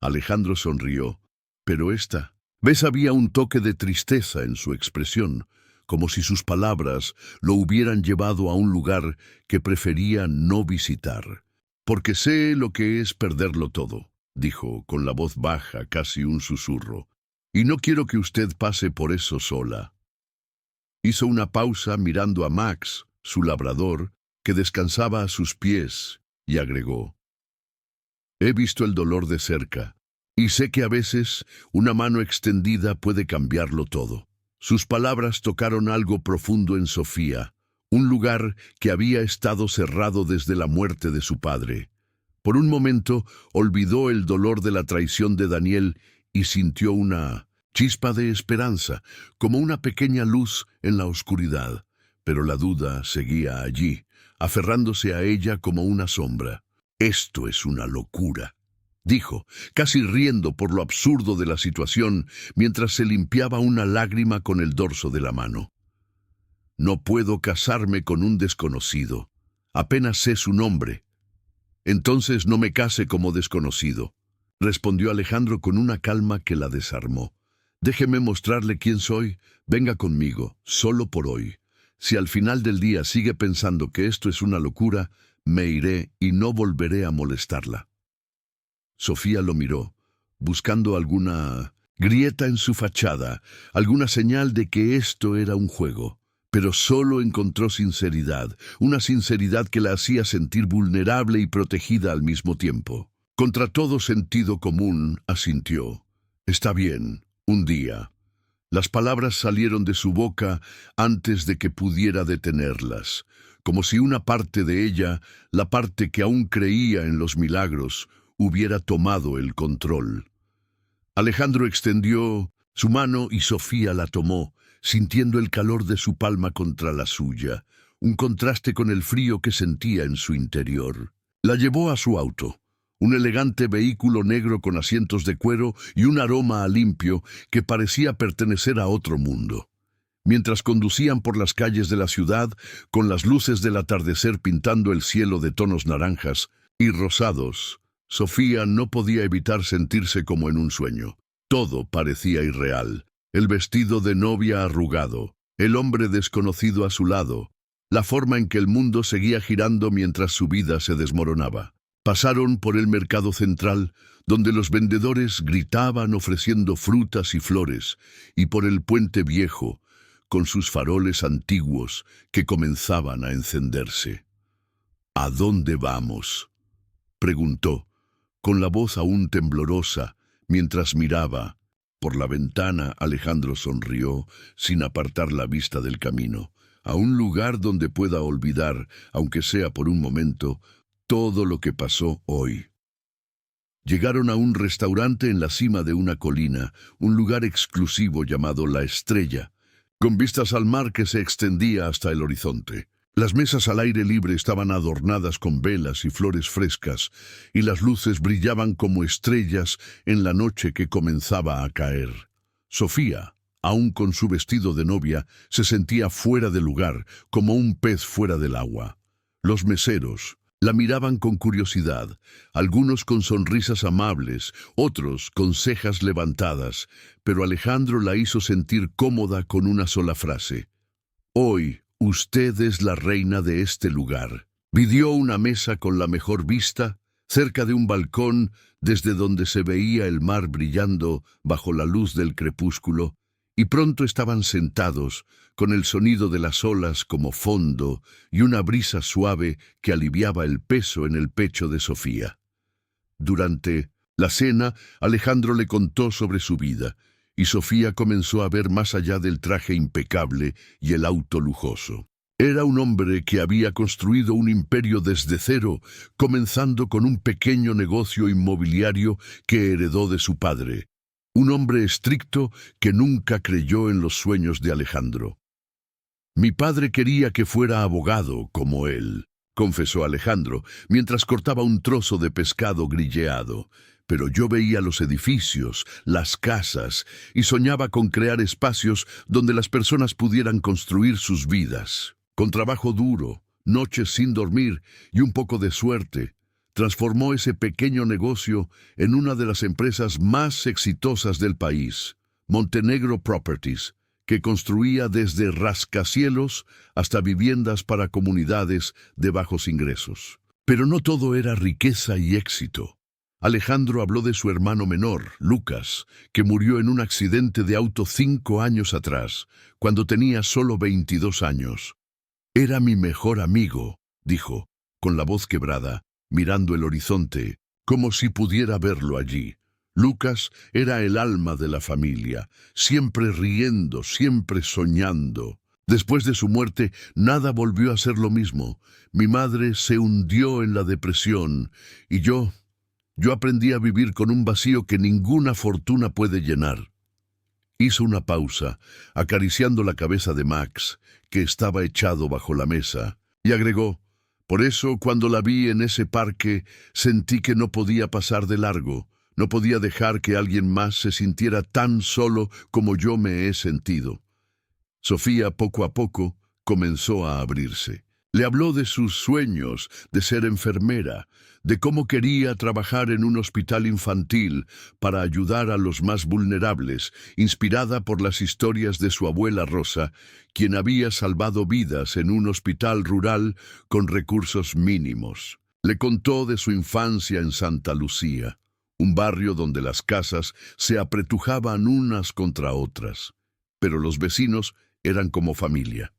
Alejandro sonrió, pero esta vez había un toque de tristeza en su expresión, como si sus palabras lo hubieran llevado a un lugar que prefería no visitar. «Porque sé lo que es perderlo todo», dijo, con la voz baja, casi un susurro, «y no quiero que usted pase por eso sola». Hizo una pausa mirando a Max, su labrador, que descansaba a sus pies, y agregó: «He visto el dolor de cerca, y sé que a veces una mano extendida puede cambiarlo todo». Sus palabras tocaron algo profundo en Sofía, un lugar que había estado cerrado desde la muerte de su padre. Por un momento olvidó el dolor de la traición de Daniel y sintió una chispa de esperanza, como una pequeña luz en la oscuridad, pero la duda seguía allí, aferrándose a ella como una sombra. «Esto es una locura», dijo, casi riendo por lo absurdo de la situación, mientras se limpiaba una lágrima con el dorso de la mano. «No puedo casarme con un desconocido. Apenas sé su nombre». «Entonces no me case como desconocido», respondió Alejandro con una calma que la desarmó. «Déjeme mostrarle quién soy. Venga conmigo, solo por hoy. Si al final del día sigue pensando que esto es una locura, me iré y no volveré a molestarla». Sofía lo miró, buscando alguna grieta en su fachada, alguna señal de que esto era un juego. Pero solo encontró sinceridad, una sinceridad que la hacía sentir vulnerable y protegida al mismo tiempo. Contra todo sentido común, asintió: «Está bien, un día». Las palabras salieron de su boca antes de que pudiera detenerlas, como si una parte de ella, la parte que aún creía en los milagros, hubiera tomado el control. Alejandro extendió su mano y Sofía la tomó, sintiendo el calor de su palma contra la suya, un contraste con el frío que sentía en su interior. La llevó a su auto, un elegante vehículo negro con asientos de cuero y un aroma a limpio que parecía pertenecer a otro mundo. Mientras conducían por las calles de la ciudad, con las luces del atardecer pintando el cielo de tonos naranjas y rosados, Sofía no podía evitar sentirse como en un sueño. Todo parecía irreal. El vestido de novia arrugado, el hombre desconocido a su lado, la forma en que el mundo seguía girando mientras su vida se desmoronaba. Pasaron por el mercado central, donde los vendedores gritaban ofreciendo frutas y flores, y por el puente viejo, con sus faroles antiguos que comenzaban a encenderse. «¿A dónde vamos?», preguntó, con la voz aún temblorosa, mientras miraba. Por la ventana Alejandro sonrió, sin apartar la vista del camino, a un lugar donde pueda olvidar, aunque sea por un momento, todo lo que pasó hoy. Llegaron a un restaurante en la cima de una colina, un lugar exclusivo llamado La Estrella, con vistas al mar que se extendía hasta el horizonte. Las mesas al aire libre estaban adornadas con velas y flores frescas, y las luces brillaban como estrellas en la noche que comenzaba a caer. Sofía, aun con su vestido de novia, se sentía fuera de lugar, como un pez fuera del agua. Los meseros la miraban con curiosidad, algunos con sonrisas amables, otros con cejas levantadas, pero Alejandro la hizo sentir cómoda con una sola frase. «Hoy, usted es la reina de este lugar». Pidió una mesa con la mejor vista, cerca de un balcón desde donde se veía el mar brillando bajo la luz del crepúsculo, y pronto estaban sentados, con el sonido de las olas como fondo y una brisa suave que aliviaba el peso en el pecho de Sofía. Durante la cena, Alejandro le contó sobre su vida, y Sofía comenzó a ver más allá del traje impecable y el auto lujoso. Era un hombre que había construido un imperio desde cero, comenzando con un pequeño negocio inmobiliario que heredó de su padre. Un hombre estricto que nunca creyó en los sueños de Alejandro. «Mi padre quería que fuera abogado como él», confesó Alejandro, mientras cortaba un trozo de pescado grilleado. «Pero yo veía los edificios, las casas, y soñaba con crear espacios donde las personas pudieran construir sus vidas. Con trabajo duro, noches sin dormir y un poco de suerte, transformó ese pequeño negocio en una de las empresas más exitosas del país, Montenegro Properties, que construía desde rascacielos hasta viviendas para comunidades de bajos ingresos. Pero no todo era riqueza y éxito. Alejandro habló de su hermano menor, Lucas, que murió en un accidente de auto 5 años atrás, cuando tenía solo 22 años. «Era mi mejor amigo», dijo, con la voz quebrada, mirando el horizonte, como si pudiera verlo allí. Lucas era el alma de la familia, siempre riendo, siempre soñando. Después de su muerte, nada volvió a ser lo mismo. Mi madre se hundió en la depresión, y yo aprendí a vivir con un vacío que ninguna fortuna puede llenar. Hizo una pausa, acariciando la cabeza de Max, que estaba echado bajo la mesa, y agregó: «Por eso, cuando la vi en ese parque, sentí que no podía pasar de largo, no podía dejar que alguien más se sintiera tan solo como yo me he sentido». Sofía, poco a poco, comenzó a abrirse. Le habló de sus sueños de ser enfermera, de cómo quería trabajar en un hospital infantil para ayudar a los más vulnerables, inspirada por las historias de su abuela Rosa, quien había salvado vidas en un hospital rural con recursos mínimos. Le contó de su infancia en Santa Lucía, un barrio donde las casas se apretujaban unas contra otras, pero los vecinos eran como familia.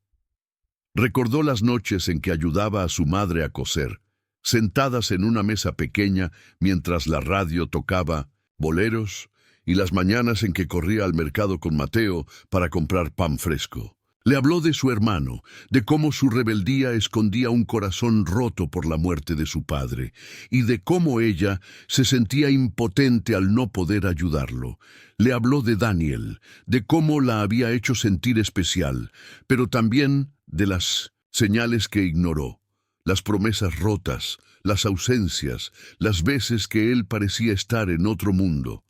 Recordó las noches en que ayudaba a su madre a coser, sentadas en una mesa pequeña mientras la radio tocaba boleros, y las mañanas en que corría al mercado con Mateo para comprar pan fresco. Le habló de su hermano, de cómo su rebeldía escondía un corazón roto por la muerte de su padre, y de cómo ella se sentía impotente al no poder ayudarlo. Le habló de Daniel, de cómo la había hecho sentir especial, pero también de las señales que ignoró, las promesas rotas, las ausencias, las veces que él parecía estar en otro mundo.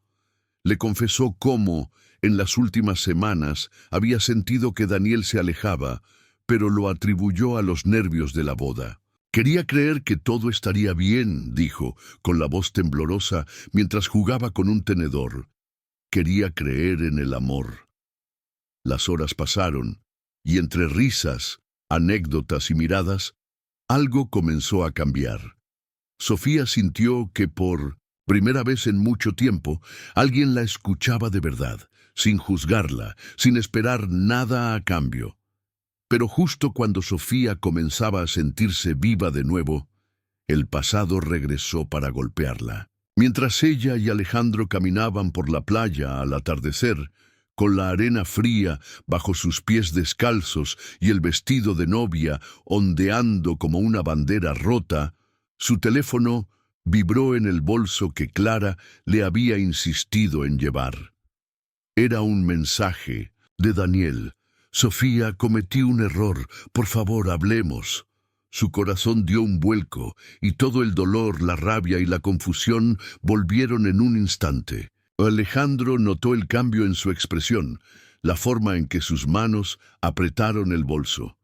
Le confesó cómo, en las últimas semanas, había sentido que Daniel se alejaba, pero lo atribuyó a los nervios de la boda. «Quería creer que todo estaría bien», dijo, con la voz temblorosa, mientras jugaba con un tenedor. Quería creer en el amor. Las horas pasaron, y entre risas, anécdotas y miradas, algo comenzó a cambiar. Sofía sintió que por primera vez en mucho tiempo, alguien la escuchaba de verdad, sin juzgarla, sin esperar nada a cambio. Pero justo cuando Sofía comenzaba a sentirse viva de nuevo, el pasado regresó para golpearla. Mientras ella y Alejandro caminaban por la playa al atardecer, con la arena fría bajo sus pies descalzos y el vestido de novia ondeando como una bandera rota, su teléfono vibró en el bolso que Clara le había insistido en llevar. Era un mensaje de Daniel. «Sofía, cometí un error. Por favor, hablemos». Su corazón dio un vuelco, y todo el dolor, la rabia y la confusión volvieron en un instante. Alejandro notó el cambio en su expresión. la forma en que sus manos apretaron el bolso.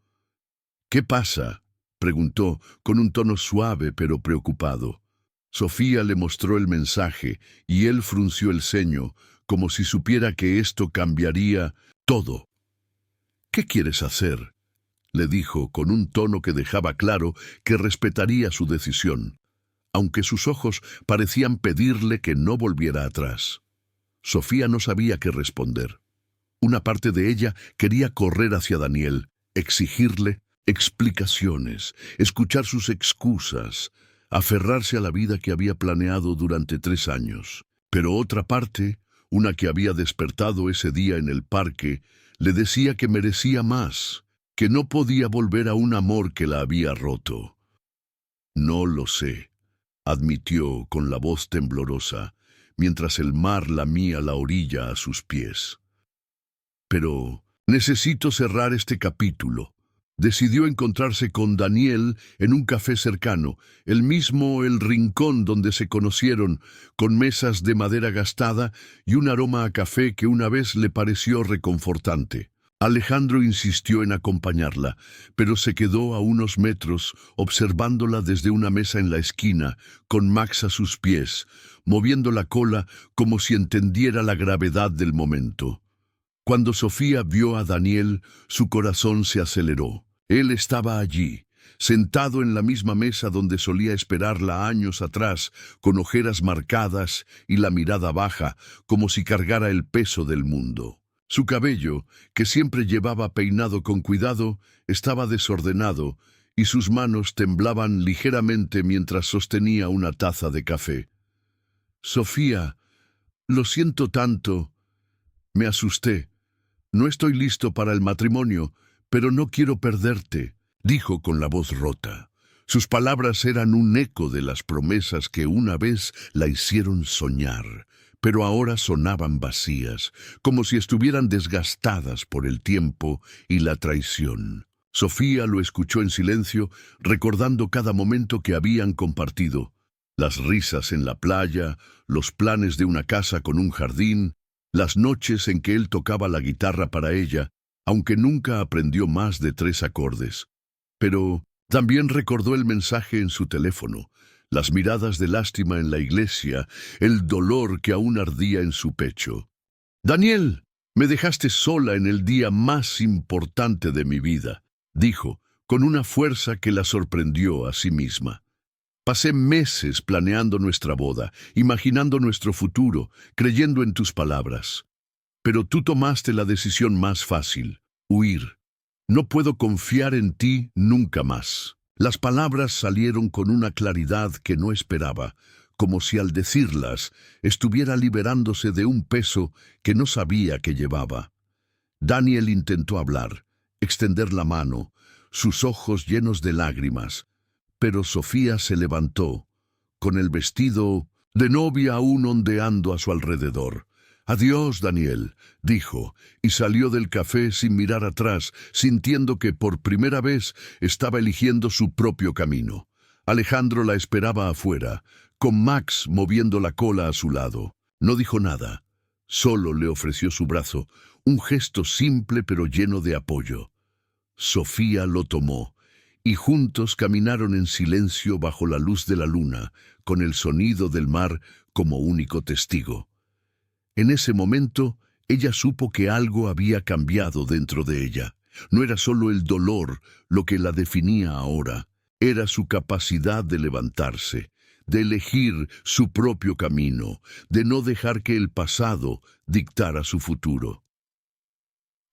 «¿Qué pasa?», preguntó con un tono suave pero preocupado. Sofía le mostró el mensaje y él frunció el ceño, como si supiera que esto cambiaría todo. «¿Qué quieres hacer?», le dijo con un tono que dejaba claro que respetaría su decisión, aunque sus ojos parecían pedirle que no volviera atrás. Sofía no sabía qué responder. Una parte de ella quería correr hacia Daniel, exigirle explicaciones, escuchar sus excusas, aferrarse a la vida que había planeado durante 3 años. Pero otra parte, una que había despertado ese día en el parque, le decía que merecía más, que no podía volver a un amor que la había roto. «No lo sé», admitió con la voz temblorosa, mientras el mar lamía la orilla a sus pies. «Pero necesito cerrar este capítulo». Decidió encontrarse con Daniel en un café cercano, el rincón donde se conocieron, con mesas de madera gastada y un aroma a café que una vez le pareció reconfortante. Alejandro insistió en acompañarla, pero se quedó a unos metros observándola desde una mesa en la esquina, con Max a sus pies, moviendo la cola como si entendiera la gravedad del momento. Cuando Sofía vio a Daniel, su corazón se aceleró. Él estaba allí, sentado en la misma mesa donde solía esperarla años atrás, con ojeras marcadas y la mirada baja, como si cargara el peso del mundo. Su cabello, que siempre llevaba peinado con cuidado, estaba desordenado, y sus manos temblaban ligeramente mientras sostenía una taza de café. «Sofía, lo siento tanto. Me asusté. No estoy listo para el matrimonio, pero no quiero perderte», dijo con la voz rota. Sus palabras eran un eco de las promesas que una vez la hicieron soñar, pero ahora sonaban vacías, como si estuvieran desgastadas por el tiempo y la traición. Sofía lo escuchó en silencio, recordando cada momento que habían compartido. Las risas en la playa, los planes de una casa con un jardín, las noches en que él tocaba la guitarra para ella, aunque nunca aprendió más de 3 acordes. Pero también recordó el mensaje en su teléfono, las miradas de lástima en la iglesia, el dolor que aún ardía en su pecho. «Daniel, me dejaste sola en el día más importante de mi vida», dijo, con una fuerza que la sorprendió a sí misma. «Pasé meses planeando nuestra boda, imaginando nuestro futuro, creyendo en tus palabras. Pero tú tomaste la decisión más fácil, huir. No puedo confiar en ti nunca más». Las palabras salieron con una claridad que no esperaba, como si al decirlas estuviera liberándose de un peso que no sabía que llevaba. Daniel intentó hablar, extender la mano, sus ojos llenos de lágrimas, pero Sofía se levantó, con el vestido de novia aún ondeando a su alrededor. «Adiós, Daniel», dijo, y salió del café sin mirar atrás, sintiendo que por primera vez estaba eligiendo su propio camino. Alejandro la esperaba afuera, con Max moviendo la cola a su lado. No dijo nada, solo le ofreció su brazo, un gesto simple pero lleno de apoyo. Sofía lo tomó, y juntos caminaron en silencio bajo la luz de la luna, con el sonido del mar como único testigo. En ese momento, ella supo que algo había cambiado dentro de ella. No era solo el dolor lo que la definía ahora, era su capacidad de levantarse, de elegir su propio camino, de no dejar que el pasado dictara su futuro.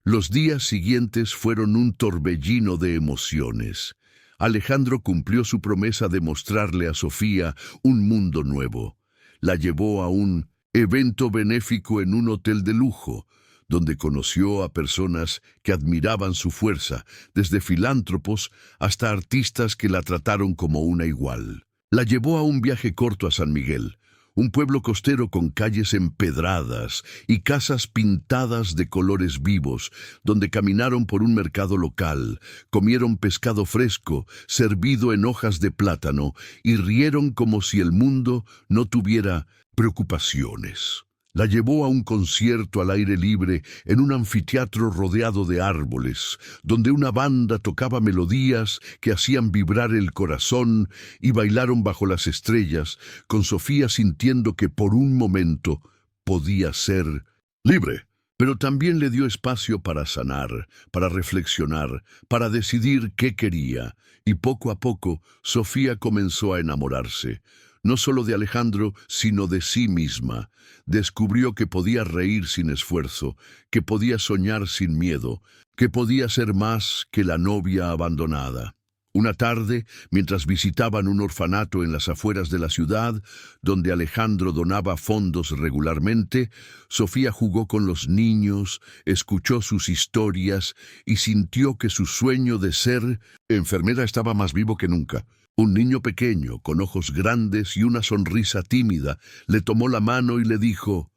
Los días siguientes fueron un torbellino de emociones. Alejandro cumplió su promesa de mostrarle a Sofía un mundo nuevo. La llevó a un evento benéfico en un hotel de lujo, donde conoció a personas que admiraban su fuerza, desde filántropos hasta artistas que la trataron como una igual. La llevó a un viaje corto a San Miguel, un pueblo costero con calles empedradas y casas pintadas de colores vivos, donde caminaron por un mercado local, comieron pescado fresco, servido en hojas de plátano, y rieron como si el mundo no tuviera preocupaciones. La llevó a un concierto al aire libre en un anfiteatro rodeado de árboles, donde una banda tocaba melodías que hacían vibrar el corazón y bailaron bajo las estrellas, con Sofía sintiendo que por un momento podía ser libre. Pero también le dio espacio para sanar, para reflexionar, para decidir qué quería, y poco a poco Sofía comenzó a enamorarse, no solo de Alejandro, sino de sí misma. Descubrió que podía reír sin esfuerzo, que podía soñar sin miedo, que podía ser más que la novia abandonada. Una tarde, mientras visitaban un orfanato en las afueras de la ciudad, donde Alejandro donaba fondos regularmente, Sofía jugó con los niños, escuchó sus historias y sintió que su sueño de ser enfermera estaba más vivo que nunca. Un niño pequeño, con ojos grandes y una sonrisa tímida, le tomó la mano y le dijo: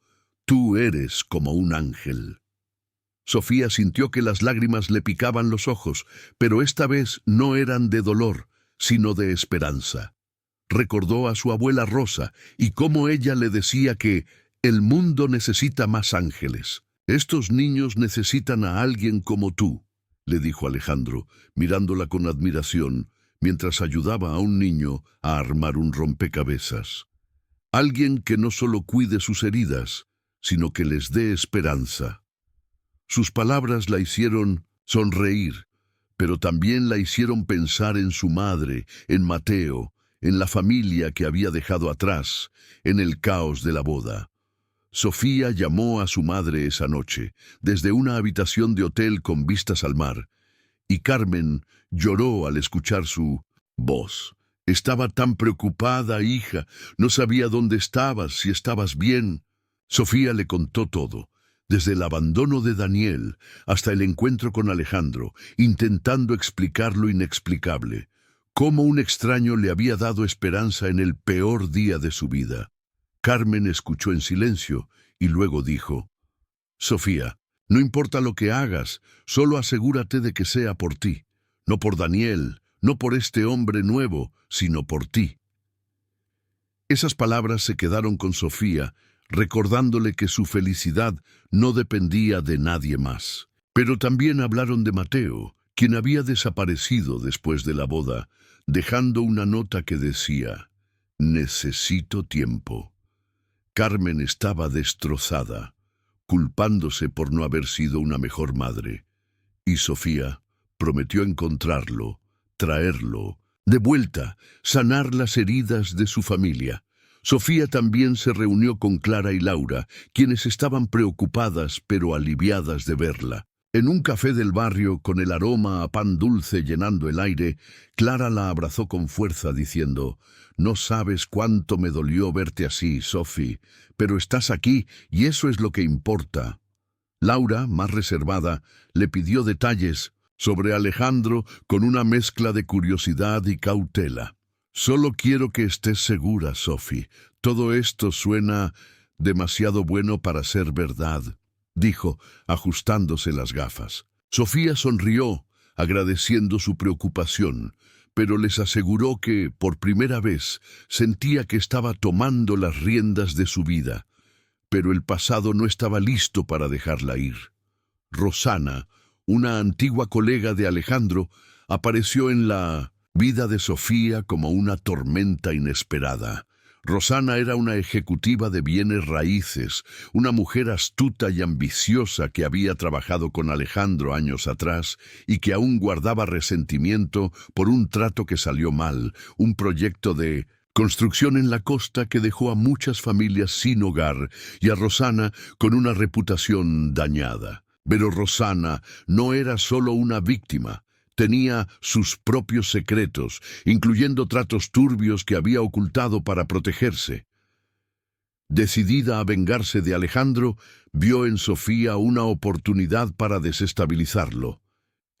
«Tú eres como un ángel». Sofía sintió que las lágrimas le picaban los ojos, pero esta vez no eran de dolor, sino de esperanza. Recordó a su abuela Rosa y cómo ella le decía que el mundo necesita más ángeles. «Estos niños necesitan a alguien como tú», le dijo Alejandro, mirándola con admiración, mientras ayudaba a un niño a armar un rompecabezas. Alguien que no solo cuide sus heridas, sino que les dé esperanza. Sus palabras la hicieron sonreír, pero también la hicieron pensar en su madre, en Mateo, en la familia que había dejado atrás, en el caos de la boda. Sofía llamó a su madre esa noche, desde una habitación de hotel con vistas al mar, y Carmen lloró al escuchar su voz. «Estaba tan preocupada, hija, no sabía dónde estabas, si estabas bien». Sofía le contó todo, desde el abandono de Daniel hasta el encuentro con Alejandro, intentando explicar lo inexplicable, cómo un extraño le había dado esperanza en el peor día de su vida. Carmen escuchó en silencio y luego dijo: «Sofía, no importa lo que hagas, solo asegúrate de que sea por ti, no por Daniel, no por este hombre nuevo, sino por ti». Esas palabras se quedaron con Sofía, recordándole que su felicidad no dependía de nadie más. Pero también hablaron de Mateo, quien había desaparecido después de la boda, dejando una nota que decía: «Necesito tiempo». Carmen estaba destrozada, culpándose por no haber sido una mejor madre, y Sofía prometió encontrarlo, traerlo de vuelta, sanar las heridas de su familia. Sofía también se reunió con Clara y Laura, quienes estaban preocupadas pero aliviadas de verla. En un café del barrio, con el aroma a pan dulce llenando el aire, Clara la abrazó con fuerza diciendo: «No sabes cuánto me dolió verte así, Sophie, pero estás aquí y eso es lo que importa». Laura, más reservada, le pidió detalles sobre Alejandro con una mezcla de curiosidad y cautela. «Solo quiero que estés segura, Sophie. Todo esto suena demasiado bueno para ser verdad», dijo, ajustándose las gafas. Sofía sonrió, agradeciendo su preocupación, pero les aseguró que, por primera vez, sentía que estaba tomando las riendas de su vida, pero el pasado no estaba listo para dejarla ir. Rosana, una antigua colega de Alejandro, apareció en la vida de Sofía como una tormenta inesperada. Rosana era una ejecutiva de bienes raíces, una mujer astuta y ambiciosa que había trabajado con Alejandro años atrás y que aún guardaba resentimiento por un trato que salió mal, un proyecto de construcción en la costa que dejó a muchas familias sin hogar y a Rosana con una reputación dañada. Pero Rosana no era solo una víctima. Tenía sus propios secretos, incluyendo tratos turbios que había ocultado para protegerse. Decidida a vengarse de Alejandro, vio en Sofía una oportunidad para desestabilizarlo.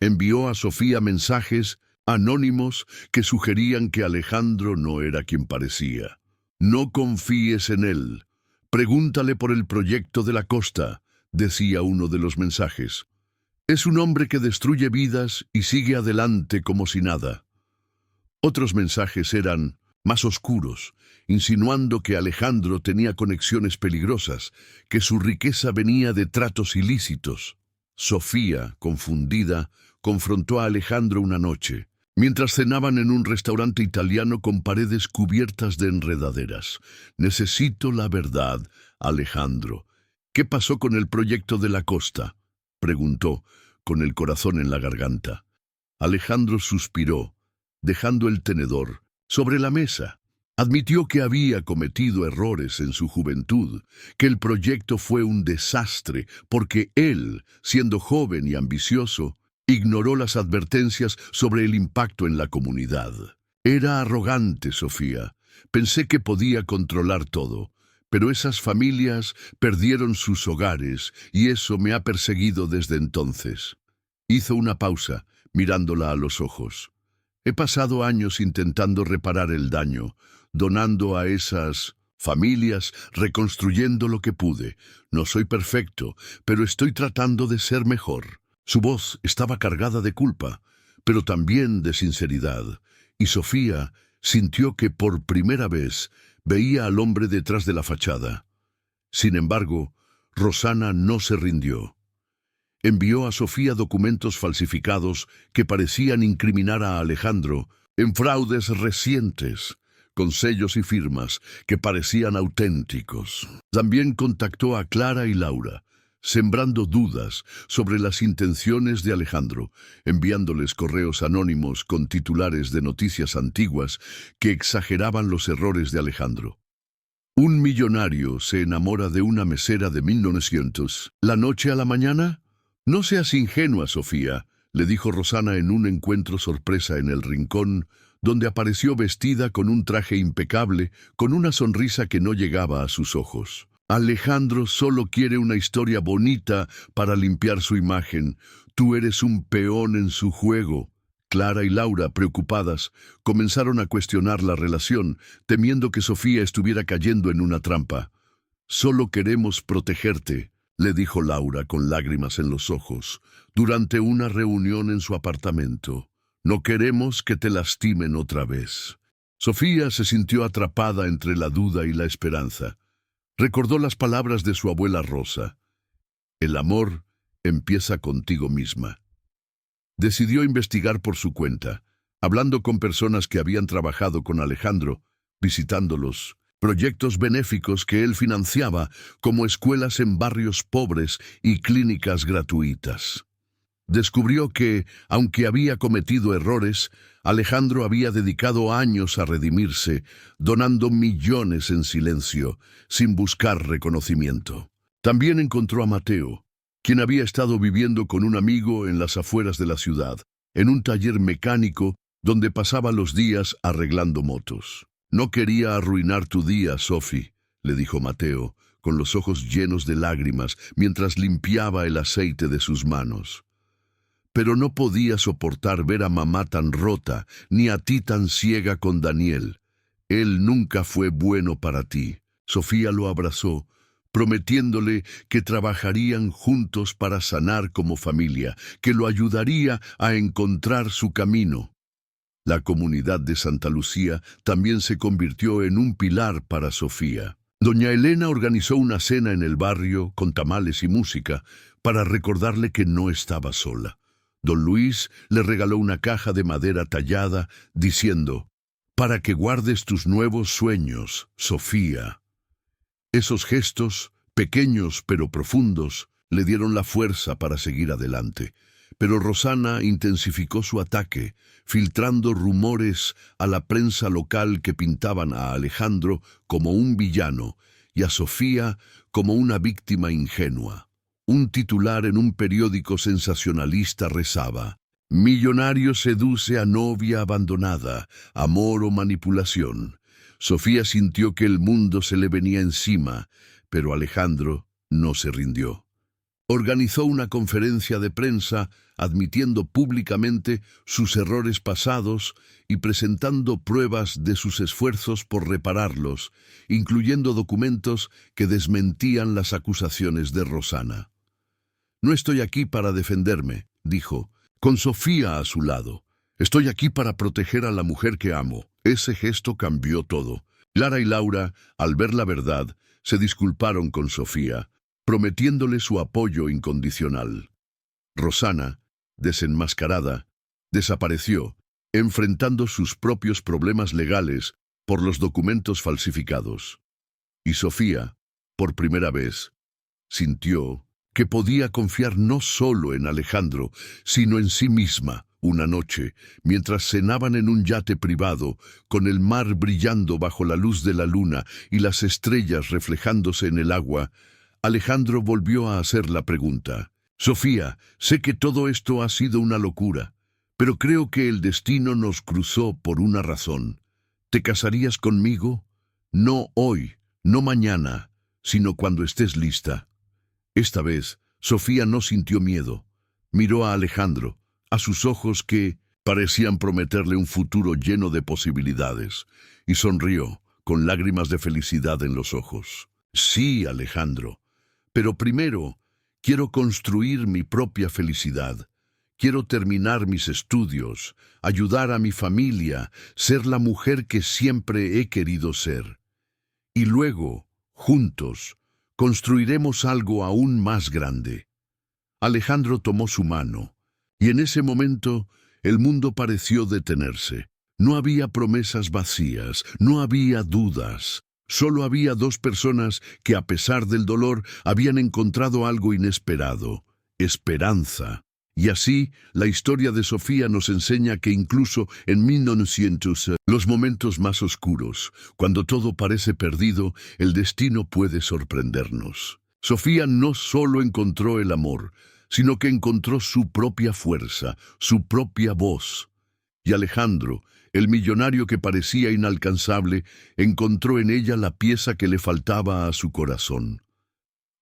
Envió a Sofía mensajes anónimos que sugerían que Alejandro no era quien parecía. «No confíes en él. Pregúntale por el proyecto de la costa», decía uno de los mensajes. «Es un hombre que destruye vidas y sigue adelante como si nada». Otros mensajes eran: más oscuros, insinuando que Alejandro tenía conexiones peligrosas, que su riqueza venía de tratos ilícitos. Sofía, confundida, confrontó a Alejandro una noche, mientras cenaban en un restaurante italiano con paredes cubiertas de enredaderas. «Necesito la verdad, Alejandro. ¿Qué pasó con el proyecto de la costa?», preguntó, con el corazón en la garganta. Alejandro suspiró, dejando el tenedor sobre la mesa. Admitió que había cometido errores en su juventud, que el proyecto fue un desastre porque él, siendo joven y ambicioso, ignoró las advertencias sobre el impacto en la comunidad. Era arrogante, Sofía. Pensé que podía controlar todo, pero esas familias perdieron sus hogares y eso me ha perseguido desde entonces. Hizo una pausa, mirándola a los ojos. He pasado años intentando reparar el daño, donando a esas familias, reconstruyendo lo que pude. No soy perfecto, pero estoy tratando de ser mejor. Su voz estaba cargada de culpa, pero también de sinceridad, y Sofía sintió que por primera vez veía al hombre detrás de la fachada. Sin embargo, Rosana no se rindió. Envió a Sofía documentos falsificados que parecían incriminar a Alejandro en fraudes recientes, con sellos y firmas que parecían auténticos. También contactó a Clara y Laura, sembrando dudas sobre las intenciones de Alejandro, enviándoles correos anónimos con titulares de noticias antiguas que exageraban los errores de Alejandro. Un millonario se enamora de una mesera de 1900. ¿La noche a la mañana? No seas ingenua, Sofía, le dijo Rosana en un encuentro sorpresa en el rincón, donde apareció vestida con un traje impecable, con una sonrisa que no llegaba a sus ojos. Alejandro solo quiere una historia bonita para limpiar su imagen. Tú eres un peón en su juego. Clara y Laura, preocupadas, comenzaron a cuestionar la relación, temiendo que Sofía estuviera cayendo en una trampa. «Solo queremos protegerte», le dijo Laura con lágrimas en los ojos, durante una reunión en su apartamento. «No queremos que te lastimen otra vez». Sofía se sintió atrapada entre la duda y la esperanza. Recordó las palabras de su abuela Rosa. «El amor empieza contigo misma». Decidió investigar por su cuenta, hablando con personas que habían trabajado con Alejandro, visitándolos, proyectos benéficos que él financiaba, como escuelas en barrios pobres y clínicas gratuitas. Descubrió que, aunque había cometido errores, Alejandro había dedicado años a redimirse, donando millones en silencio, sin buscar reconocimiento. También encontró a Mateo, quien había estado viviendo con un amigo en las afueras de la ciudad, en un taller mecánico donde pasaba los días arreglando motos. «No quería arruinar tu día, Sophie», le dijo Mateo, con los ojos llenos de lágrimas mientras limpiaba el aceite de sus manos. «Pero no podía soportar ver a mamá tan rota, ni a ti tan ciega con Daniel. Él nunca fue bueno para ti». Sofía lo abrazó, prometiéndole que trabajarían juntos para sanar como familia, que lo ayudaría a encontrar su camino. La comunidad de Santa Lucía también se convirtió en un pilar para Sofía. Doña Elena organizó una cena en el barrio con tamales y música para recordarle que no estaba sola. Don Luis le regaló una caja de madera tallada, diciendo: «Para que guardes tus nuevos sueños, Sofía». Esos gestos, pequeños pero profundos, le dieron la fuerza para seguir adelante. Pero Rosana intensificó su ataque, filtrando rumores a la prensa local que pintaban a Alejandro como un villano y a Sofía como una víctima ingenua. Un titular en un periódico sensacionalista rezaba: «Millonario seduce a novia abandonada, amor o manipulación». Sofía sintió que el mundo se le venía encima, pero Alejandro no se rindió. Organizó una conferencia de prensa admitiendo públicamente sus errores pasados y presentando pruebas de sus esfuerzos por repararlos, incluyendo documentos que desmentían las acusaciones de Rosana. «No estoy aquí para defenderme», dijo, con Sofía a su lado. Estoy aquí para proteger a la mujer que amo. Ese gesto cambió todo. Clara y Laura, al ver la verdad, se disculparon con Sofía, prometiéndole su apoyo incondicional. Rosana, desenmascarada, desapareció, enfrentando sus propios problemas legales por los documentos falsificados. Y Sofía, por primera vez, sintió que podía confiar no solo en Alejandro, sino en sí misma. Una noche, mientras cenaban en un yate privado, con el mar brillando bajo la luz de la luna y las estrellas reflejándose en el agua, Alejandro volvió a hacer la pregunta. Sofía, sé que todo esto ha sido una locura, pero creo que el destino nos cruzó por una razón. ¿Te casarías conmigo? No hoy, no mañana, sino cuando estés lista. Esta vez, Sofía no sintió miedo. Miró a Alejandro, a sus ojos que parecían prometerle un futuro lleno de posibilidades, y sonrió, con lágrimas de felicidad en los ojos. Sí, Alejandro, pero primero quiero construir mi propia felicidad. Quiero terminar mis estudios, ayudar a mi familia, ser la mujer que siempre he querido ser. Y luego, juntos, construiremos algo aún más grande. Alejandro tomó su mano, y en ese momento el mundo pareció detenerse. No había promesas vacías, no había dudas. Solo había dos personas que, a pesar del dolor, habían encontrado algo inesperado: esperanza. Y así, la historia de Sofía nos enseña que incluso en 1900, los momentos más oscuros, cuando todo parece perdido, el destino puede sorprendernos. Sofía no solo encontró el amor, sino que encontró su propia fuerza, su propia voz. Y Alejandro, el millonario que parecía inalcanzable, encontró en ella la pieza que le faltaba a su corazón.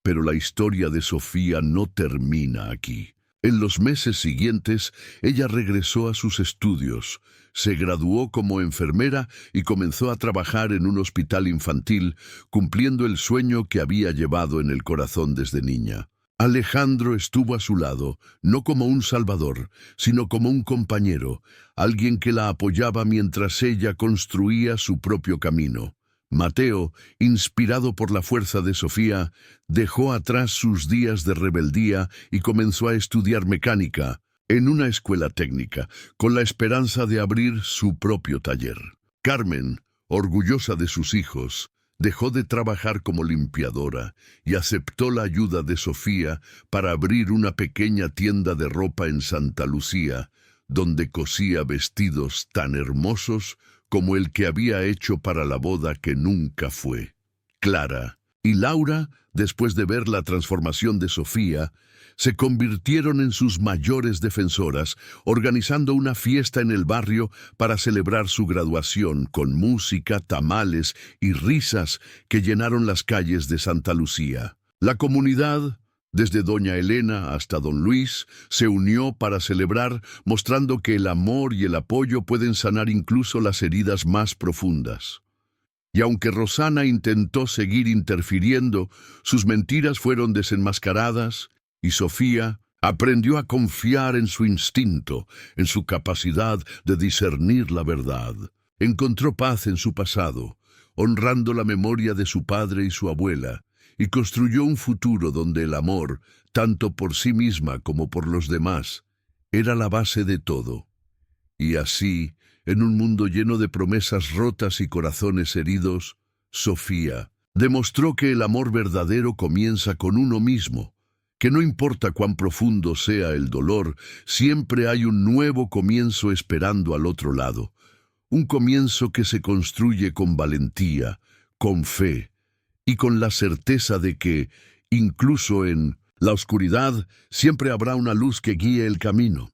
Pero la historia de Sofía no termina aquí. En los meses siguientes, ella regresó a sus estudios, se graduó como enfermera y comenzó a trabajar en un hospital infantil, cumpliendo el sueño que había llevado en el corazón desde niña. Alejandro estuvo a su lado, no como un salvador, sino como un compañero, alguien que la apoyaba mientras ella construía su propio camino. Mateo, inspirado por la fuerza de Sofía, dejó atrás sus días de rebeldía y comenzó a estudiar mecánica en una escuela técnica, con la esperanza de abrir su propio taller. Carmen, orgullosa de sus hijos, dejó de trabajar como limpiadora y aceptó la ayuda de Sofía para abrir una pequeña tienda de ropa en Santa Lucía, donde cosía vestidos tan hermosos como el que había hecho para la boda que nunca fue. Clara y Laura, después de ver la transformación de Sofía, se convirtieron en sus mayores defensoras, organizando una fiesta en el barrio para celebrar su graduación con música, tamales y risas que llenaron las calles de Santa Lucía. La comunidad, desde doña Elena hasta don Luis, se unió para celebrar, mostrando que el amor y el apoyo pueden sanar incluso las heridas más profundas. Y aunque Rosana intentó seguir interfiriendo, sus mentiras fueron desenmascaradas, y Sofía aprendió a confiar en su instinto, en su capacidad de discernir la verdad. Encontró paz en su pasado, honrando la memoria de su padre y su abuela, y construyó un futuro donde el amor, tanto por sí misma como por los demás, era la base de todo. Y así, en un mundo lleno de promesas rotas y corazones heridos, Sofía demostró que el amor verdadero comienza con uno mismo, que no importa cuán profundo sea el dolor, siempre hay un nuevo comienzo esperando al otro lado, un comienzo que se construye con valentía, con fe, y con la certeza de que, incluso en la oscuridad, siempre habrá una luz que guíe el camino.